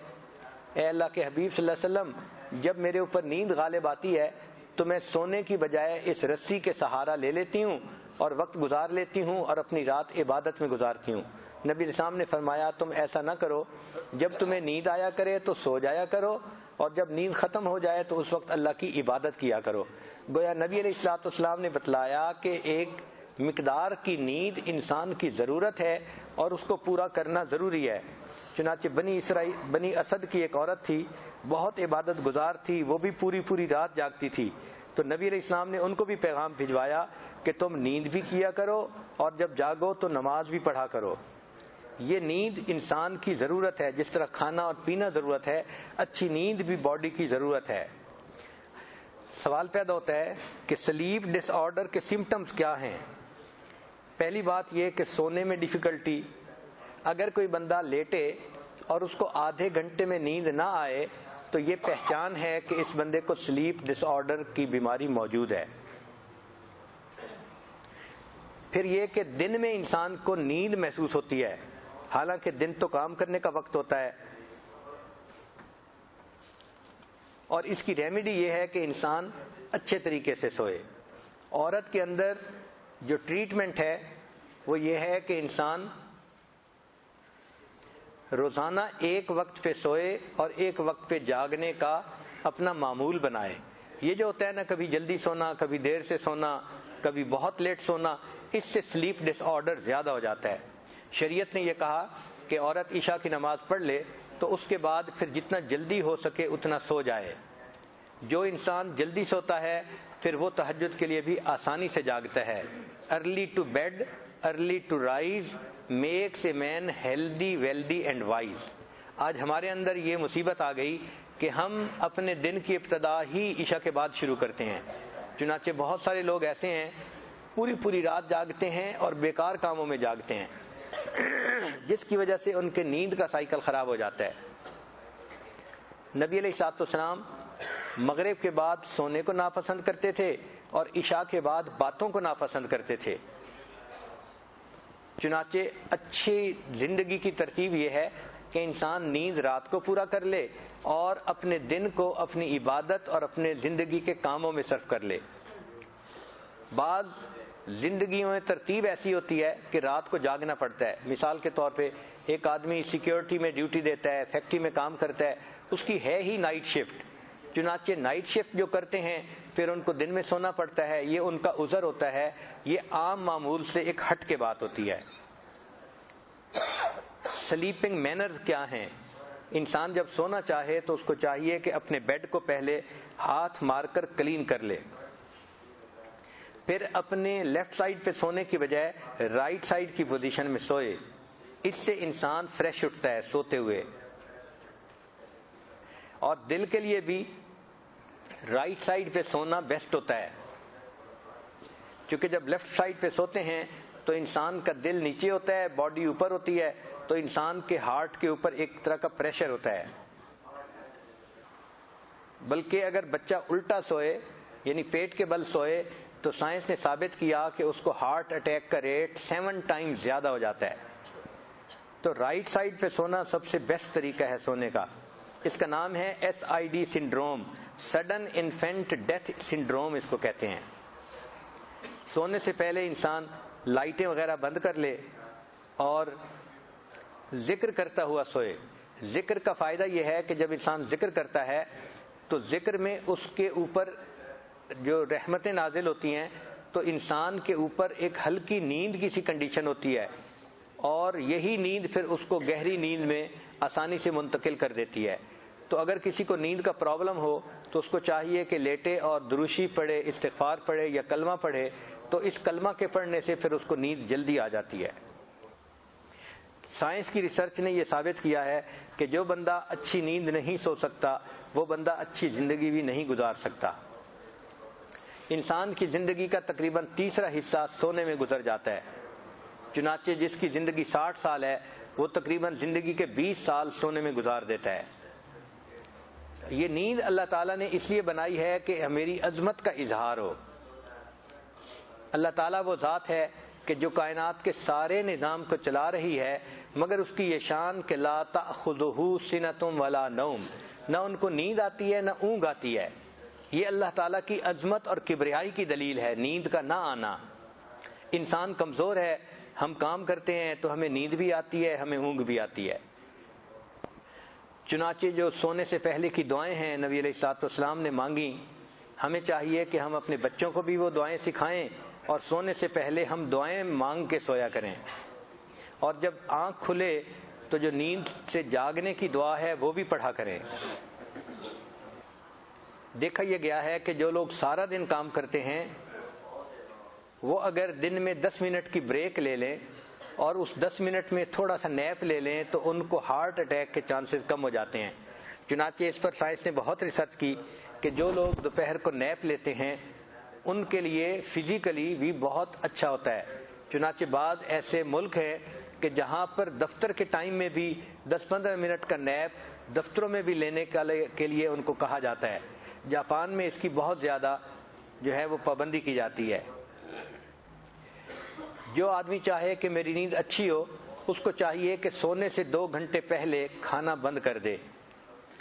اے اللہ کے حبیب صلی اللہ علیہ وسلم، جب میرے اوپر نیند غالب آتی ہے تو میں سونے کی بجائے اس رسی کے سہارا لے لیتی ہوں اور وقت گزار لیتی ہوں اور اپنی رات عبادت میں گزارتی ہوں۔ نبی علیہ السلام نے فرمایا تم ایسا نہ کرو، جب تمہیں نیند آیا کرے تو سو جایا کرو اور جب نیند ختم ہو جائے تو اس وقت اللہ کی عبادت کیا کرو۔ گویا نبی علیہ الصلوۃ والسلام نے بتلایا کہ ایک مقدار کی نیند انسان کی ضرورت ہے اور اس کو پورا کرنا ضروری ہے۔ چنانچہ بنی اسد کی ایک عورت تھی، بہت عبادت گزار تھی، وہ بھی پوری رات جاگتی تھی۔ تو نبی علیہ السلام نے ان کو بھی پیغام بھجوایا کہ تم نیند بھی کیا کرو اور جب جاگو تو نماز بھی پڑھا کرو۔ یہ نیند انسان کی ضرورت ہے، جس طرح کھانا اور پینا ضرورت ہے، اچھی نیند بھی باڈی کی ضرورت ہے۔ سوال پیدا ہوتا ہے کہ سلیپ ڈس آرڈر کے سمٹمز کیا ہیں؟ پہلی بات یہ کہ سونے میں ڈیفیکلٹی، اگر کوئی بندہ لیٹے اور اس کو آدھے گھنٹے میں نیند نہ آئے تو یہ پہچان ہے کہ اس بندے کو سلیپ ڈس آرڈر کی بیماری موجود ہے۔ پھر یہ کہ دن میں انسان کو نیند محسوس ہوتی ہے، حالانکہ دن تو کام کرنے کا وقت ہوتا ہے، اور اس کی ریمیڈی یہ ہے کہ انسان اچھے طریقے سے سوئے۔ عورت کے اندر جو ٹریٹمنٹ ہے وہ یہ ہے کہ انسان روزانہ ایک وقت پہ سوئے اور ایک وقت پہ جاگنے کا اپنا معمول بنائے۔ یہ جو ہوتا ہے نا، کبھی جلدی سونا، کبھی دیر سے سونا، کبھی بہت لیٹ سونا، اس سے سلیپ ڈس آرڈر زیادہ ہو جاتا ہے۔ شریعت نے یہ کہا کہ عورت عشاء کی نماز پڑھ لے تو اس کے بعد پھر جتنا جلدی ہو سکے اتنا سو جائے۔ جو انسان جلدی سوتا ہے پھر وہ تہجد کے لیے بھی آسانی سے جاگتا ہے۔ Early to bed early to rise makes a man healthy wealthy and wise. آج ہمارے اندر یہ مصیبت آ گئی کہ ہم اپنے دن کی ابتدا ہی عشاء کے بعد شروع کرتے ہیں۔ چنانچہ بہت سارے لوگ ایسے ہیں پوری رات جاگتے ہیں اور بیکار کاموں میں جاگتے ہیں، جس کی وجہ سے ان کے نیند کا سائیکل خراب ہو جاتا ہے۔ نبی علیہ الصلوۃ والسلام مغرب کے بعد سونے کو ناپسند کرتے تھے اور عشاء کے بعد باتوں کو ناپسند کرتے تھے۔ چنانچہ اچھی زندگی کی ترتیب یہ ہے کہ انسان نیند رات کو پورا کر لے اور اپنے دن کو اپنی عبادت اور اپنے زندگی کے کاموں میں صرف کر لے۔ بعض زندگیوں میں ترتیب ایسی ہوتی ہے کہ رات کو جاگنا پڑتا ہے۔ مثال کے طور پہ ایک آدمی سیکیورٹی میں ڈیوٹی دیتا ہے، فیکٹری میں کام کرتا ہے، اس کی ہے ہی نائٹ شفٹ، چنانچہ نائٹ شفٹ جو کرتے ہیں پھر ان کو دن میں سونا پڑتا ہے، یہ ان کا عذر ہوتا ہے، یہ عام معمول سے ایک ہٹ کے بات ہوتی ہے۔ سلیپنگ مینرز کیا ہیں؟ انسان جب سونا چاہے تو اس کو چاہیے کہ اپنے بیڈ کو پہلے ہاتھ مار کر کلین کر لے، پھر اپنے لیفٹ سائڈ پہ سونے کی بجائے رائٹ سائڈ کی پوزیشن میں سوئے۔ اس سے انسان فریش اٹھتا ہے سوتے ہوئے۔ اور دل کے لیے بھی رائٹ سائڈ پہ سونا بیسٹ ہوتا ہے، کیونکہ جب لیفٹ سائڈ پہ سوتے ہیں تو انسان کا دل نیچے ہوتا ہے، باڈی اوپر ہوتی ہے، تو انسان کے ہارٹ کے اوپر ایک طرح کا پریشر ہوتا ہے۔ بلکہ اگر بچہ الٹا سوئے یعنی پیٹ کے بل سوئے تو سائنس نے ثابت کیا کہ اس کو ہارٹ اٹیک کا ریٹ 7 ٹائمز زیادہ ہو جاتا ہے۔ تو رائٹ سائڈ پہ سونا سب سے بیسٹ طریقہ ہے سونے کا۔ اس کا نام ہے SID syndrome, sudden infant death syndrome اس کو کہتے ہیں۔ سونے سے پہلے انسان لائٹیں وغیرہ بند کر لے اور ذکر کرتا ہوا سوئے۔ ذکر کا فائدہ یہ ہے کہ جب انسان ذکر کرتا ہے تو ذکر میں اس کے اوپر جو رحمتیں نازل ہوتی ہیں تو انسان کے اوپر ایک ہلکی نیند کی سی کنڈیشن ہوتی ہے، اور یہی نیند پھر اس کو گہری نیند میں آسانی سے منتقل کر دیتی ہے۔ تو اگر کسی کو نیند کا پرابلم ہو تو اس کو چاہیے کہ لیٹے اور دروشی پڑھے، استغفار پڑھے یا کلمہ پڑھے، تو اس کلمہ کے پڑھنے سے پھر اس کو نیند جلدی آ جاتی ہے۔ سائنس کی ریسرچ نے یہ ثابت کیا ہے کہ جو بندہ اچھی نیند نہیں سو سکتا وہ بندہ اچھی زندگی بھی نہیں گزار سکتا۔ انسان کی زندگی کا تقریباً تیسرا حصہ سونے میں گزر جاتا ہے، چنانچہ جس کی زندگی 60 سال ہے وہ تقریباً زندگی کے 20 سال سونے میں گزار دیتا ہے۔ یہ نیند اللہ تعالیٰ نے اس لیے بنائی ہے کہ میری عظمت کا اظہار ہو۔ اللہ تعالیٰ وہ ذات ہے کہ جو کائنات کے سارے نظام کو چلا رہی ہے، مگر اس کی یہ شان کہ لا تأخذہ سنۃ ولا نوم، نہ ان کو نیند آتی ہے نہ اونگ آتی ہے۔ یہ اللہ تعالیٰ کی عظمت اور کبریائی کی دلیل ہے، نیند کا نہ آنا۔ انسان کمزور ہے، ہم کام کرتے ہیں تو ہمیں نیند بھی آتی ہے، ہمیں اونگ بھی آتی ہے۔ چنانچہ جو سونے سے پہلے کی دعائیں ہیں نبی علیہ الصلوۃ والسلام نے مانگی، ہمیں چاہیے کہ ہم اپنے بچوں کو بھی وہ دعائیں سکھائیں اور سونے سے پہلے ہم دعائیں مانگ کے سویا کریں، اور جب آنکھ کھلے تو جو نیند سے جاگنے کی دعا ہے وہ بھی پڑھا کریں۔ دیکھا یہ گیا ہے کہ جو لوگ سارا دن کام کرتے ہیں وہ اگر دن میں 10 منٹ کی بریک لے لیں اور اس 10 منٹ میں تھوڑا سا نیپ لے لیں تو ان کو ہارٹ اٹیک کے چانسز کم ہو جاتے ہیں۔ چنانچہ اس پر سائنس نے بہت ریسرچ کی کہ جو لوگ دوپہر کو نیپ لیتے ہیں ان کے لیے فزیکلی بھی بہت اچھا ہوتا ہے۔ چنانچہ بعض ایسے ملک ہیں کہ جہاں پر دفتر کے ٹائم میں بھی 10-15 منٹ کا نیپ دفتروں میں بھی لینے کے لیے ان کو کہا جاتا ہے۔ جاپان میں اس کی بہت زیادہ جو ہے وہ پابندی کی جاتی ہے۔ جو آدمی چاہے کہ میری نیند اچھی ہو اس کو چاہیے کہ سونے سے 2 گھنٹے پہلے کھانا بند کر دے،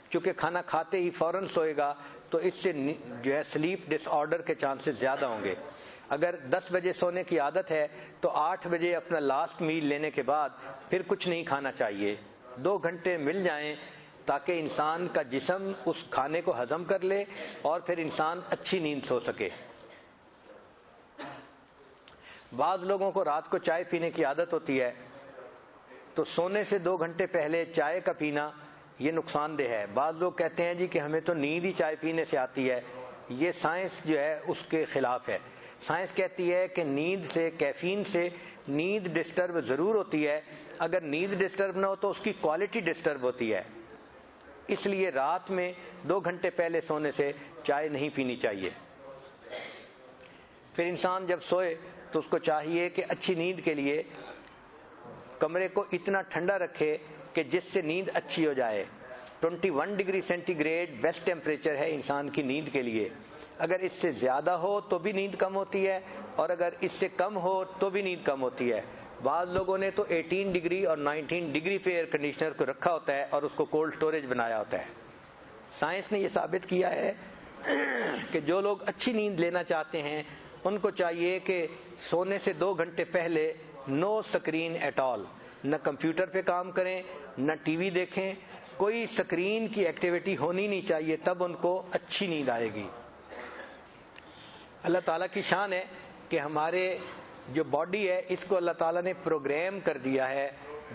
کیونکہ کھانا کھاتے ہی فوراً سوئے گا تو اس سے جو ہے سلیپ ڈس آرڈر کے چانسز زیادہ ہوں گے۔ اگر 10 بجے سونے کی عادت ہے تو 8 بجے اپنا لاسٹ میل لینے کے بعد پھر کچھ نہیں کھانا چاہیے۔ 2 گھنٹے مل جائیں تاکہ انسان کا جسم اس کھانے کو ہضم کر لے اور پھر انسان اچھی نیند سو سکے۔ بعض لوگوں کو رات کو چائے پینے کی عادت ہوتی ہے تو سونے سے 2 گھنٹے پہلے چائے کا پینا یہ نقصان دہ ہے۔ بعض لوگ کہتے ہیں جی کہ ہمیں تو نیند ہی چائے پینے سے آتی ہے، یہ سائنس جو ہے اس کے خلاف ہے۔ سائنس کہتی ہے کہ نیند سے، کیفین سے نیند ڈسٹرب ضرور ہوتی ہے، اگر نیند ڈسٹرب نہ ہو تو اس کی کوالٹی ڈسٹرب ہوتی ہے۔ اس لیے رات میں 2 گھنٹے پہلے سونے سے چائے نہیں پینی چاہیے۔ پھر انسان جب سوئے تو اس کو چاہیے کہ اچھی نیند کے لیے کمرے کو اتنا ٹھنڈا رکھے کہ جس سے نیند اچھی ہو جائے۔ 21 degree centigrade best temperature ہے انسان کی نیند کے لیے۔ اگر اس سے زیادہ ہو تو بھی نیند کم ہوتی ہے اور اگر اس سے کم ہو تو بھی نیند کم ہوتی ہے۔ بعض لوگوں نے تو 18 ڈگری اور 19 ڈگری پہ ایئر کنڈیشنر کو رکھا ہوتا ہے اور اس کو کولڈ سٹوریج بنایا ہوتا ہے۔ سائنس نے یہ ثابت کیا ہے کہ جو لوگ اچھی نیند لینا چاہتے ہیں ان کو چاہیے کہ سونے سے 2 گھنٹے پہلے نو سکرین ایٹ آل، نہ کمپیوٹر پہ کام کریں نہ ٹی وی دیکھیں، کوئی سکرین کی ایکٹیویٹی ہونی نہیں چاہیے، تب ان کو اچھی نیند آئے گی۔ اللہ تعالیٰ کی شان ہے کہ ہمارے جو باڈی ہے اس کو اللہ تعالیٰ نے پروگرام کر دیا ہے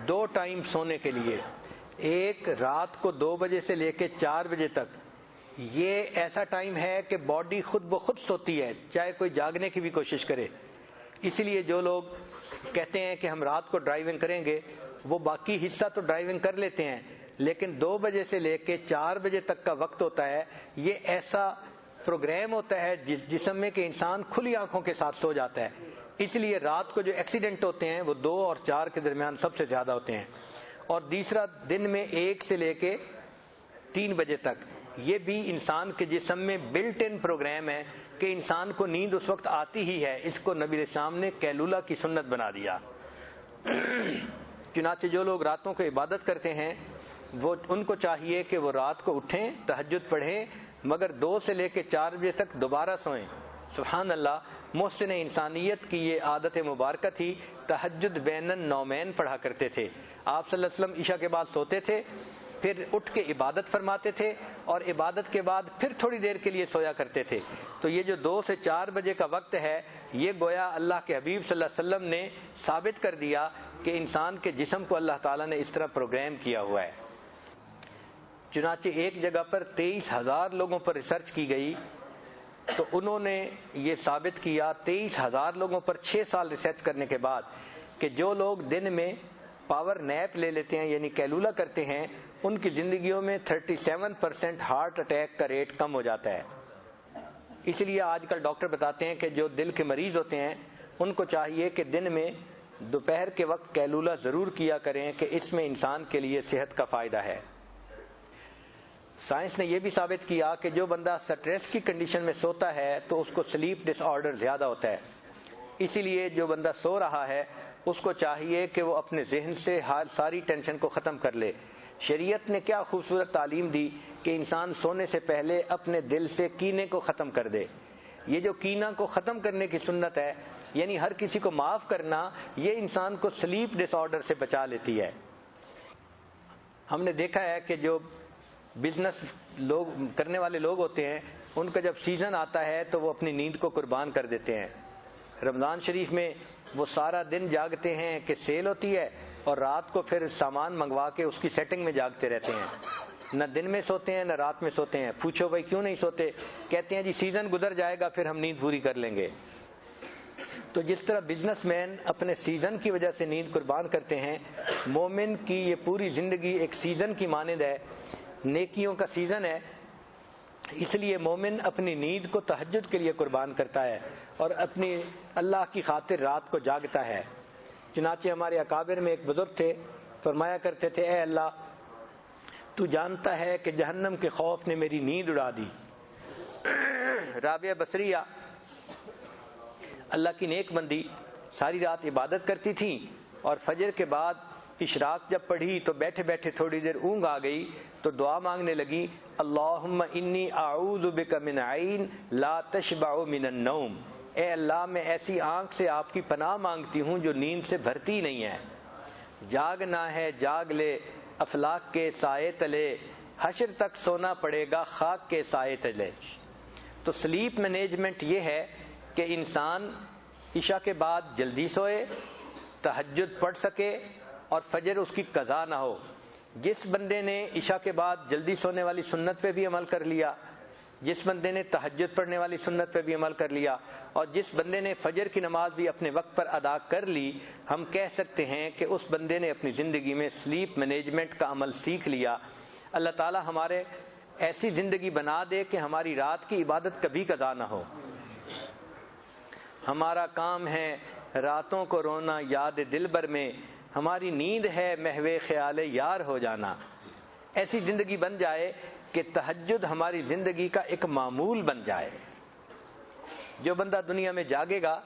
2 ٹائم سونے کے لیے۔ ایک رات کو 2 بجے سے لے کے 4 بجے تک، یہ ایسا ٹائم ہے کہ باڈی خود بخود سوتی ہے چاہے کوئی جاگنے کی بھی کوشش کرے۔ اس لیے جو لوگ کہتے ہیں کہ ہم رات کو ڈرائیونگ کریں گے وہ باقی حصہ تو ڈرائیونگ کر لیتے ہیں، لیکن 2 بجے سے لے کے 4 بجے تک کا وقت ہوتا ہے، یہ ایسا پروگرام ہوتا ہے جسم میں کہ انسان کھلی آنکھوں کے ساتھ سو جاتا ہے۔ اس لیے رات کو جو ایکسیڈنٹ ہوتے ہیں وہ 2 اور 4 کے درمیان سب سے زیادہ ہوتے ہیں۔ اور دوسرا دن میں 1 سے لے کے 3 بجے تک، یہ بھی انسان کے جسم میں بلٹ ان پروگرام ہے کہ انسان کو نیند اس وقت آتی ہی ہے۔ اس کو نبی علیہ السلام نے قیلولہ کی سنت بنا دیا۔ چنانچہ جو لوگ راتوں کو عبادت کرتے ہیں وہ ان کو چاہیے کہ وہ رات کو اٹھیں، تہجد پڑھیں، مگر 2 سے لے کے 4 بجے تک دوبارہ سوئیں۔ سبحان اللہ، محسن انسانیت کی یہ عادت مبارکہ تھی، تہجد بین النومین پڑھا کرتے تھے۔ آپ صلی اللہ علیہ وسلم عشاء کے بعد سوتے تھے، پھر اٹھ کے عبادت فرماتے تھے اور عبادت کے بعد پھر تھوڑی دیر کے لیے سویا کرتے تھے۔ تو یہ جو 2 سے 4 بجے کا وقت ہے یہ گویا اللہ کے حبیب صلی اللہ علیہ وسلم نے ثابت کر دیا کہ انسان کے جسم کو اللہ تعالیٰ نے اس طرح پروگرام کیا ہوا ہے۔ چنانچہ ایک جگہ پر 23,000 لوگوں پر ریسرچ کی گئی تو انہوں نے یہ ثابت کیا 23,000 لوگوں پر 6 سال ریسرچ کرنے کے بعد کہ جو لوگ دن میں پاور نیپ لے لیتے ہیں یعنی کیلولا کرتے ہیں، ان کی زندگیوں میں 37% ہارٹ اٹیک کا ریٹ کم ہو جاتا ہے۔ اس لیے آج کل ڈاکٹر بتاتے ہیں کہ جو دل کے مریض ہوتے ہیں ان کو چاہیے کہ دن میں دوپہر کے وقت کیلولا ضرور کیا کریں کہ اس میں انسان کے لیے صحت کا فائدہ ہے۔ سائنس نے یہ بھی ثابت کیا کہ جو بندہ سٹریس کی کنڈیشن میں سوتا ہے تو اس کو سلیپ ڈس آرڈر زیادہ ہوتا ہے، اسی لیے جو بندہ سو رہا ہے اس کو چاہیے کہ وہ اپنے ذہن سے ساری ٹینشن کو ختم کر لے۔ شریعت نے کیا خوبصورت تعلیم دی کہ انسان سونے سے پہلے اپنے دل سے کینے کو ختم کر دے۔ یہ جو کینہ کو ختم کرنے کی سنت ہے یعنی ہر کسی کو معاف کرنا، یہ انسان کو سلیپ ڈس آرڈر سے بچا لیتی ہے۔ ہم نے دیکھا ہے کہ جو بزنس لوگ کرنے والے لوگ ہوتے ہیں ان کا جب سیزن آتا ہے تو وہ اپنی نیند کو قربان کر دیتے ہیں۔ رمضان شریف میں وہ سارا دن جاگتے ہیں کہ سیل ہوتی ہے اور رات کو پھر سامان منگوا کے اس کی سیٹنگ میں جاگتے رہتے ہیں، نہ دن میں سوتے ہیں نہ رات میں سوتے ہیں۔ پوچھو بھائی کیوں نہیں سوتے؟ کہتے ہیں جی سیزن گزر جائے گا پھر ہم نیند پوری کر لیں گے۔ تو جس طرح بزنس مین اپنے سیزن کی وجہ سے نیند قربان کرتے ہیں، مومن کی یہ پوری زندگی ایک سیزن کی مانند ہے، نیکیوں کا سیزن ہے، اس لیے مومن اپنی نیند کو تہجد کے لیے قربان کرتا ہے اور اپنی اللہ کی خاطر رات کو جاگتا ہے۔ چنانچہ ہمارے اکابر میں ایک بزرگ تھے، فرمایا کرتے تھے اے اللہ تو جانتا ہے کہ جہنم کے خوف نے میری نیند اڑا دی۔ رابعہ بصریہ اللہ کی نیک بندی ساری رات عبادت کرتی تھیں اور فجر کے بعد اشراق جب پڑھی تو بیٹھے بیٹھے تھوڑی دیر اونگ آ گئی تو دعا مانگنے لگی، اللہم انی اعوذ بک من عین لا تشبع من النوم، اے اللہ میں ایسی آنکھ سے آپ کی پناہ مانگتی ہوں جو نیند سے بھرتی نہیں ہے۔ جاگنا ہے جاگ لے افلاک کے سائے تلے، حشر تک سونا پڑے گا خاک کے سائے تلے۔ تو سلیپ مینجمنٹ یہ ہے کہ انسان عشاء کے بعد جلدی سوئے، تہجد پڑھ سکے اور فجر اس کی قضا نہ ہو۔ جس بندے نے عشاء کے بعد جلدی سونے والی سنت پہ بھی عمل کر لیا، جس بندے نے تہجد پڑھنے والی سنت پہ بھی عمل کر لیا اور جس بندے نے فجر کی نماز بھی اپنے وقت پر ادا کر لی، ہم کہہ سکتے ہیں کہ اس بندے نے اپنی زندگی میں سلیپ مینجمنٹ کا عمل سیکھ لیا۔ اللہ تعالی ہمارے ایسی زندگی بنا دے کہ ہماری رات کی عبادت کبھی قضا نہ ہو۔ ہمارا کام ہے راتوں کو رونا یاد دلبر میں، ہماری نیند ہے محو خیال یار ہو جانا۔ ایسی زندگی بن جائے کہ تہجد ہماری زندگی کا ایک معمول بن جائے۔ جو بندہ دنیا میں جاگے گا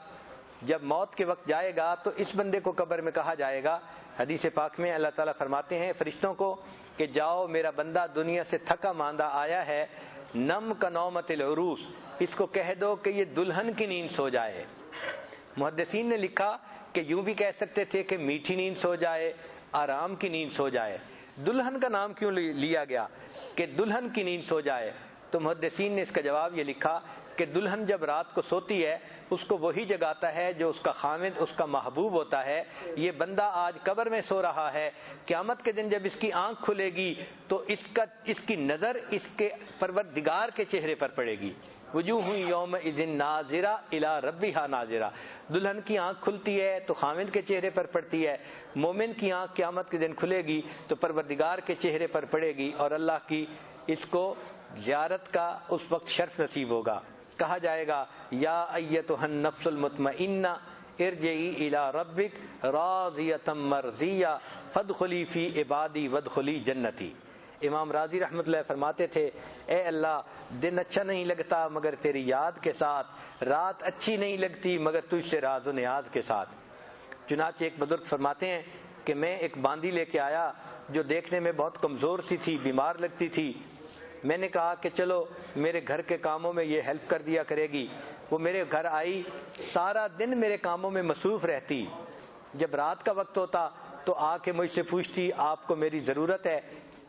جب موت کے وقت جائے گا تو اس بندے کو قبر میں کہا جائے گا، حدیث پاک میں اللہ تعالیٰ فرماتے ہیں فرشتوں کو کہ جاؤ میرا بندہ دنیا سے تھکا ماندہ آیا ہے، نم کا نومت العروس، اس کو کہہ دو کہ یہ دلہن کی نیند سو جائے۔ محدثین نے لکھا کہ یوں بھی کہہ سکتے تھے کہ میٹھی نیند سو جائے، آرام کی نیند سو جائے۔ دلہن کا نام کیوں لیا گیا کہ دلہن کی نیند سو جائے؟ تو محدثین نے اس کا جواب یہ لکھا کہ دلہن جب رات کو سوتی ہے اس کو وہی جگاتا ہے جو اس کا خامد اس کا محبوب ہوتا ہے۔ یہ بندہ آج قبر میں سو رہا ہے، قیامت کے دن جب اس کی آنکھ کھلے گی تو اس کی نظر اس کے پروردگار کے چہرے پر پڑے گی۔ وجوہ یومئذ ناظرہ الی ربہا ناظرہ، دلہن کی آنکھ کھلتی ہے تو خامد کے چہرے پر پڑتی ہے، مومن کی آنکھ قیامت کے دن کھلے گی تو پروردگار کے چہرے پر پڑے گی اور اللہ کی اس کو زیارت کا اس وقت شرف نصیب ہوگا۔ کہا جائے گا یا ایتھا النفس المطمئنہ ارجعی الی ربک راضیۃ مرضیہ فادخلی فی عبادی وادخلی جنتی۔ امام راضی رحمۃ اللہ فرماتے تھے اے اللہ دن اچھا نہیں لگتا مگر تیری یاد کے ساتھ، رات اچھی نہیں لگتی مگر تجھ سے راز و نیاز کے ساتھ۔ چنانچہ ایک بزرگ فرماتے ہیں کہ میں ایک باندی لے کے آیا جو دیکھنے میں بہت کمزور سی تھی، بیمار لگتی تھی۔ میں نے کہا کہ چلو میرے گھر کے کاموں میں یہ ہیلپ کر دیا کرے گی۔ وہ میرے گھر آئی، سارا دن میرے کاموں میں مصروف رہتی، جب رات کا وقت ہوتا تو آ کے مجھ سے پوچھتی آپ کو میری ضرورت ہے؟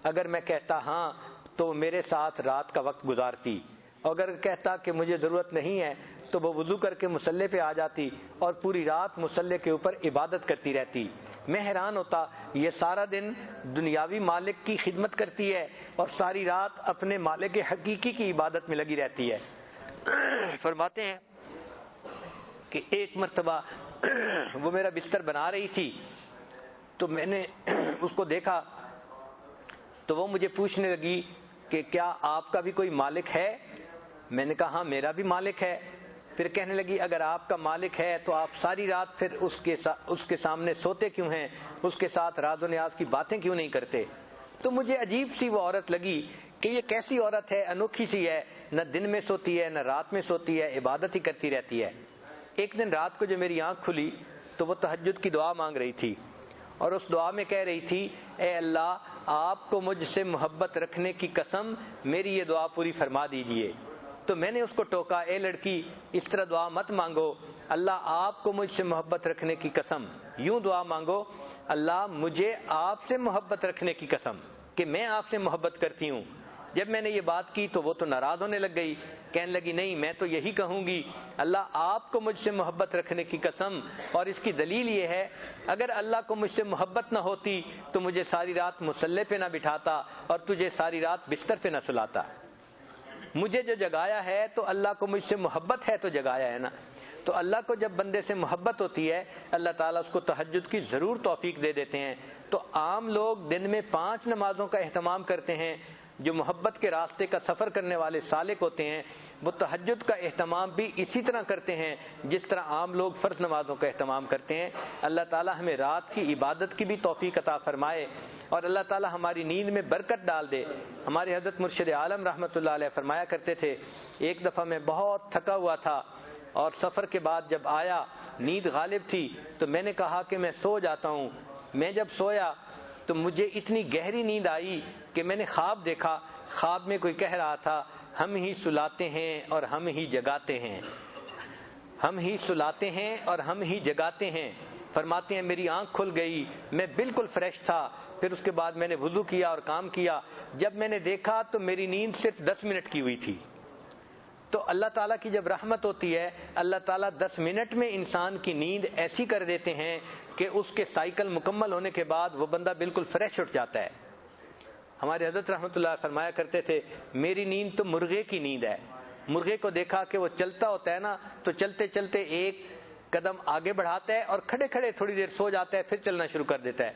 اگر میں کہتا ہاں تو میرے ساتھ رات کا وقت گزارتی، اگر کہتا کہ مجھے ضرورت نہیں ہے تو وہ وضو کر کے مصلے پہ آ جاتی اور پوری رات مصلے کے اوپر عبادت کرتی رہتی۔ میں حیران ہوتا یہ سارا دن دنیاوی مالک کی خدمت کرتی ہے اور ساری رات اپنے مالک حقیقی کی عبادت میں لگی رہتی ہے۔ فرماتے ہیں کہ ایک مرتبہ وہ میرا بستر بنا رہی تھی تو میں نے اس کو دیکھا تو وہ مجھے پوچھنے لگی کہ کیا آپ کا بھی کوئی مالک ہے؟ میں نے کہا ہاں میرا بھی مالک ہے۔ پھر کہنے لگی اگر آپ کا مالک ہے تو آپ ساری رات پھر اس کے سامنے سوتے کیوں ہیں، اس کے ساتھ راز و نیاز کی باتیں کیوں نہیں کرتے؟ تو مجھے عجیب سی وہ عورت لگی کہ یہ کیسی عورت ہے، انوکھی سی ہے، نہ دن میں سوتی ہے نہ رات میں سوتی ہے، عبادت ہی کرتی رہتی ہے۔ ایک دن رات کو جو میری آنکھ کھلی تو وہ تہجد کی دعا مانگ رہی تھی، اور اس دعا میں کہہ رہی تھی اے اللہ آپ کو مجھ سے محبت رکھنے کی قسم میری یہ دعا پوری فرما دیجئے۔ تو میں نے اس کو ٹوکا، اے لڑکی اس طرح دعا مت مانگو، اللہ آپ کو مجھ سے محبت رکھنے کی قسم، یوں دعا مانگو اللہ مجھے آپ سے محبت رکھنے کی قسم کہ میں آپ سے محبت کرتی ہوں۔ جب میں نے یہ بات کی تو وہ تو ناراض ہونے لگ گئی، کہنے لگی نہیں میں تو یہی کہوں گی اللہ آپ کو مجھ سے محبت رکھنے کی قسم، اور اس کی دلیل یہ ہے اگر اللہ کو مجھ سے محبت نہ ہوتی تو مجھے ساری رات مصلے پہ نہ بٹھاتا اور تجھے ساری رات بستر پہ نہ سلاتا۔ مجھے جو جگایا ہے تو اللہ کو مجھ سے محبت ہے تو جگایا ہے نا۔ تو اللہ کو جب بندے سے محبت ہوتی ہے اللہ تعالیٰ اس کو تہجد کی ضرور توفیق دے دیتے ہیں۔ تو عام لوگ دن میں 5 نمازوں کا اہتمام کرتے ہیں، جو محبت کے راستے کا سفر کرنے والے سالک ہوتے ہیں وہ تہجد کا اہتمام بھی اسی طرح کرتے ہیں جس طرح عام لوگ فرض نمازوں کا اہتمام کرتے ہیں۔ اللہ تعالیٰ ہمیں رات کی عبادت کی بھی توفیق عطا فرمائے اور اللہ تعالیٰ ہماری نیند میں برکت ڈال دے۔ ہمارے حضرت مرشد عالم رحمۃ اللہ علیہ فرمایا کرتے تھے ایک دفعہ میں بہت تھکا ہوا تھا اور سفر کے بعد جب آیا نیند غالب تھی تو میں نے کہا کہ میں سو جاتا ہوں۔ میں جب سویا تو مجھے اتنی گہری نیند آئی کہ میں نے خواب دیکھا، خواب میں کوئی کہہ رہا تھا ہم ہی سلاتے ہیں اور ہم ہی جگاتے ہیں، ہم ہی سلاتے ہیں اور ہم ہی جگاتے ہیں۔ فرماتے ہیں میری آنکھ کھل گئی، میں بالکل فریش تھا، پھر اس کے بعد میں نے وضو کیا اور کام کیا، جب میں نے دیکھا تو میری نیند صرف 10 منٹ کی ہوئی تھی۔ تو اللہ تعالیٰ کی جب رحمت ہوتی ہے اللہ تعالیٰ 10 منٹ میں انسان کی نیند ایسی کر دیتے ہیں کہ اس کے سائیکل مکمل ہونے کے بعد وہ بندہ بالکل فریش اٹھ جاتا ہے۔ ہمارے حضرت رحمۃ اللہ فرمایا کرتے تھے میری نیند تو مرغے کی نیند ہے۔ مرغے کو دیکھا کہ وہ چلتا ہوتا ہے نا تو چلتے چلتے ایک قدم آگے بڑھاتا ہے اور کھڑے کھڑے تھوڑی دیر سو جاتا ہے پھر چلنا شروع کر دیتا ہے۔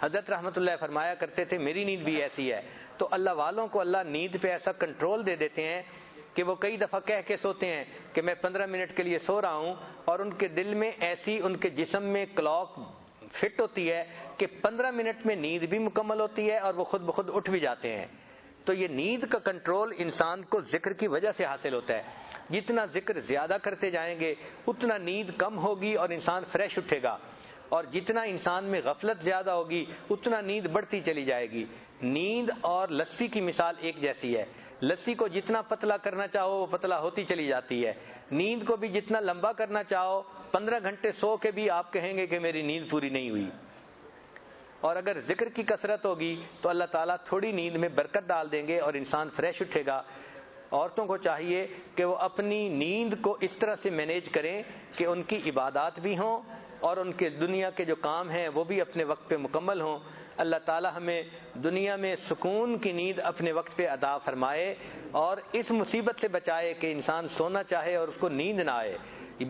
حضرت رحمۃ اللہ فرمایا کرتے تھے میری نیند بھی ایسی ہے۔ تو اللہ والوں کو اللہ نیند پہ ایسا کنٹرول دے دیتے ہیں کہ وہ کئی دفعہ کہہ کے سوتے ہیں کہ میں 15 منٹ کے لیے سو رہا ہوں، اور ان کے دل میں ایسی ان کے جسم میں کلاک فٹ ہوتی ہے کہ 15 منٹ میں نیند بھی مکمل ہوتی ہے اور وہ خود بخود اٹھ بھی جاتے ہیں۔ تو یہ نیند کا کنٹرول انسان کو ذکر کی وجہ سے حاصل ہوتا ہے۔ جتنا ذکر زیادہ کرتے جائیں گے اتنا نیند کم ہوگی اور انسان فریش اٹھے گا، اور جتنا انسان میں غفلت زیادہ ہوگی اتنا نیند بڑھتی چلی جائے گی۔ نیند اور لسی کی مثال ایک جیسی ہے، لسی کو جتنا پتلا کرنا چاہو وہ پتلا ہوتی چلی جاتی ہے، نیند کو بھی جتنا لمبا کرنا چاہو 15 گھنٹے سو کے بھی آپ کہیں گے کہ میری نیند پوری نہیں ہوئی۔ اور اگر ذکر کی کثرت ہوگی تو اللہ تعالیٰ تھوڑی نیند میں برکت ڈال دیں گے اور انسان فریش اٹھے گا۔ عورتوں کو چاہیے کہ وہ اپنی نیند کو اس طرح سے مینیج کریں کہ ان کی عبادات بھی ہوں اور ان کے دنیا کے جو کام ہیں وہ بھی اپنے وقت پہ مکمل ہوں۔ اللہ تعالیٰ ہمیں دنیا میں سکون کی نیند اپنے وقت پہ عطا فرمائے اور اس مصیبت سے بچائے کہ انسان سونا چاہے اور اس کو نیند نہ آئے۔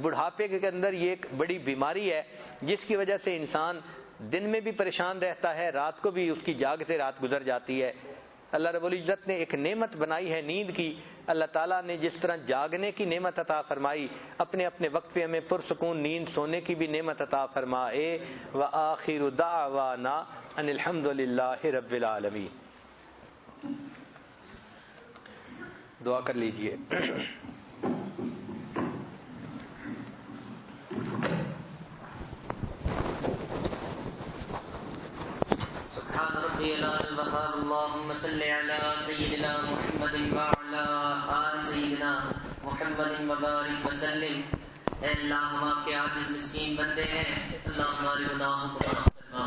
بڑھاپے کے اندر یہ ایک بڑی بیماری ہے جس کی وجہ سے انسان دن میں بھی پریشان رہتا ہے، رات کو بھی اس کی جاگتے رات گزر جاتی ہے۔ اللہ رب العزت نے ایک نعمت بنائی ہے نیند کی۔ اللہ تعالیٰ نے جس طرح جاگنے کی نعمت عطا فرمائی اپنے اپنے وقت پہ ہمیں پرسکون نیند سونے کی بھی نعمت عطا فرمائے۔ وآخر دعوانا ان الحمد للہ رب العالمین۔ دعا کر لیجئے۔ سبحان ربي العلى الوهاب اللهم صل على سيدنا محمد وعلى آل سيدنا محمد وبارك وسلم۔ اے اللہ ہم آپ کے عاجز مسکین بندے ہیں، اللہ ہمارے گناہوں کو معاف فرما،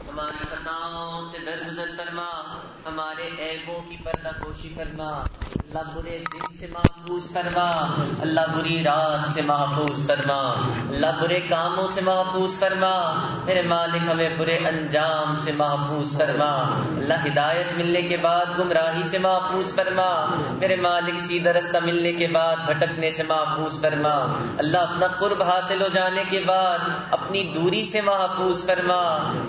ہماری خطاؤں سے درگزر فرما، ہمارے عیبوں کی پردہ پوشی فرما۔ اللہ برے دن سے محفوظ فرما، اللہ بری رات سے محفوظ فرما، اللہ برے کاموں سے محفوظ فرما، میرے مالک ہمیں برے انجام سے محفوظ فرما، اللہ ہدایت ملنے کے بعد گمراہی سے محفوظ فرما، میرے مالک سیدھا رستہ ملنے کے بعد بھٹکنے سے محفوظ فرما، اللہ اپنا قرب حاصل ہو جانے کے بعد اپنی دوری سے محفوظ فرما،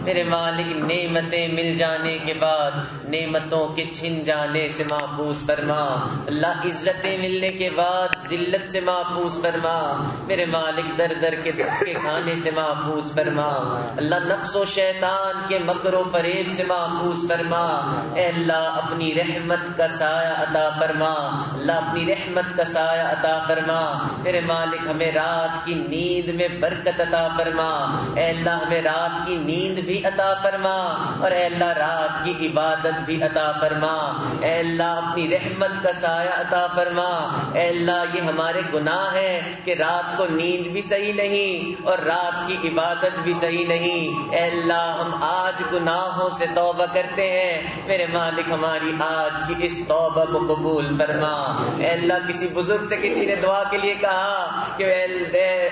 میرے مالک نعمتیں مل جانے کے بعد نعمتوں کے چھن جانے سے محفوظ فرما، اللہ عزتیں ملنے کے بعد ذلت سے محفوظ فرما، میرے مالک در در کے دھکے کھانے سے محفوظ فرما، اللہ نفس و شیطان کے مکر و فریب سے محفوظ فرما، اے اللہ اپنی رحمت کا سایہ عطا فرما، اللہ اپنی رحمت کا سایہ عطا فرما، میرے مالک ہمیں رات کی نیند میں برکت عطا فرما، اے اللہ ہمیں رات کی نیند بھی عطا فرما، اور اے اللہ رات کی عبادت بھی عطا فرما، اے اللہ اپنی رحمت کا سایہ عطا فرما، اے اللہ یہ ہمارے گناہ ہیں کہ رات کو نیند بھی صحیح نہیں اور رات کی عبادت بھی صحیح نہیں، اے اللہ ہم آج گناہوں سے توبہ کرتے ہیں، میرے مالک ہماری آج کی اس توبہ کو قبول فرما، اے اللہ کسی بزرگ سے کسی نے دعا کے لیے کہا کہ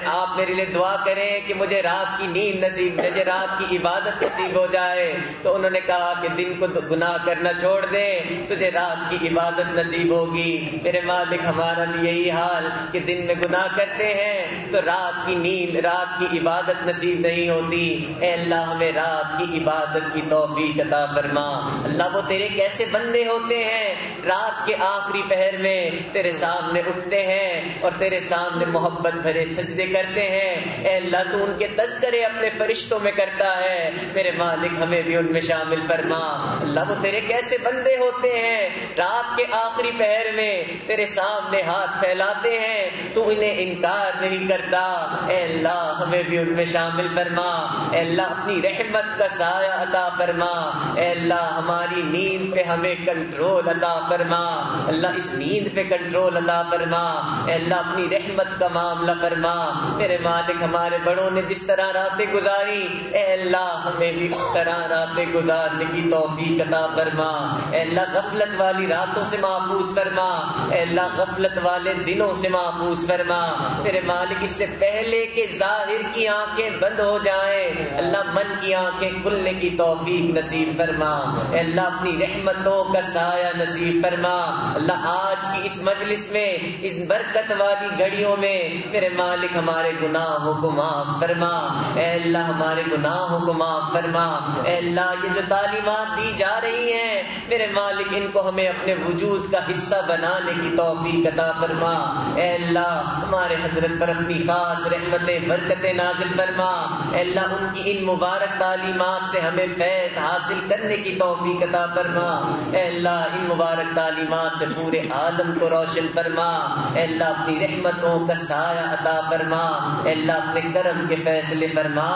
آپ میرے لیے دعا کریں کہ مجھے رات کی نیند نصیب، مجھے رات کی عبادت نصیب ہو جائے، تو انہوں نے کہا کہ دن کو گناہ کرنا چھوڑ دے تجھے رات کی عبادت نصیب ہوگی، میرے مالک ہمارا بھی یہی حال کہ دن میں گناہ کرتے ہیں تو رات کی نیند رات کی عبادت نصیب نہیں ہوتی، اے اللہ ہمیں رات کی عبادت کی توفیق عطا فرما، اللہ وہ تیرے کیسے بندے ہوتے ہیں رات کے آخری پہر میں تیرے سامنے اٹھتے ہیں اور تیرے سامنے محبت بھرے سجدے کرتے ہیں، اے اللہ تو ان کے تذکرے اپنے فرشتوں میں کرتا ہے، میرے مالک ہمیں بھی ان میں شامل فرما، اللہ وہ تیرے کیسے بندے ہوتے ہیں رات کے آخری پہر میں تیرے سامنے ہاتھ پھیلاتے ہیں تو انہیں انکار نہیں کرتا، اے اللہ ہمیں بھی ان میں شامل فرما، اے اللہ اپنی رحمت کا سایہ عطا فرما، اے اللہ ہماری نیند پہ ہمیں کنٹرول عطا فرما، اللہ اس نیند پہ کنٹرول عطا فرما، اے اللہ اپنی رحمت کا معاملہ فرما، میرے مالک ہمارے بڑوں نے جس طرح راتیں گزاری اے اللہ ہمیں بھی اس طرح راتیں گزارنے کی توفیق عطا فرما، اے اللہ غفلت والی راتوں سے محفوظ فرما، اے اللہ غفلت والے دنوں سے محفوظ فرما، میرے مالک اس سے پہلے کہ ظاہر کی آنکھیں بند ہو جائیں اللہ من کی آنکھیں کھلنے کی توفیق نصیب فرما، اے اللہ اپنی رحمتوں کا سایہ نصیب فرما، اللہ آج کی اس مجلس میں اس برکت والی گھڑیوں میں میرے مالک ہمارے گناہوں کو معاف فرما، اے اللہ ہمارے گناہوں کو معاف فرما، اے اللہ یہ جو تعلیمات دی جا رہی ہیں میرے مالک ان کو ہمیں اپنے وجود کا حصہ بنانے کی توفیق عطا فرما، اے اللہ ہمارے حضرت پر اپنی خاص رحمتیں برکتیں نازل فرما، اے اللہ ان کی ان مبارک تعلیمات سے ہمیں فیض حاصل کرنے کی توفیق عطا فرما، اے اللہ ان مبارک تعلیمات سے پورے عالم کو روشن فرما، اے اللہ اپنی رحمتوں کا سایہ عطا فرما، اے اللہ اپنے کرم کے فیصلے فرما،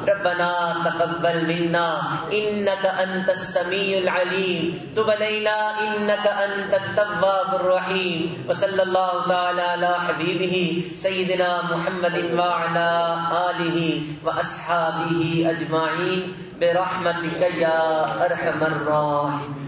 ربنا تقبل منا انک انت السمیع العلیم تب علینا انک انت التواب الرحیم، وصلی اللہ تعالی علی حبیبہ سیدنا محمد وعلی آلہ واصحابہ اجمعین برحمتک یا ارحم الراحمین۔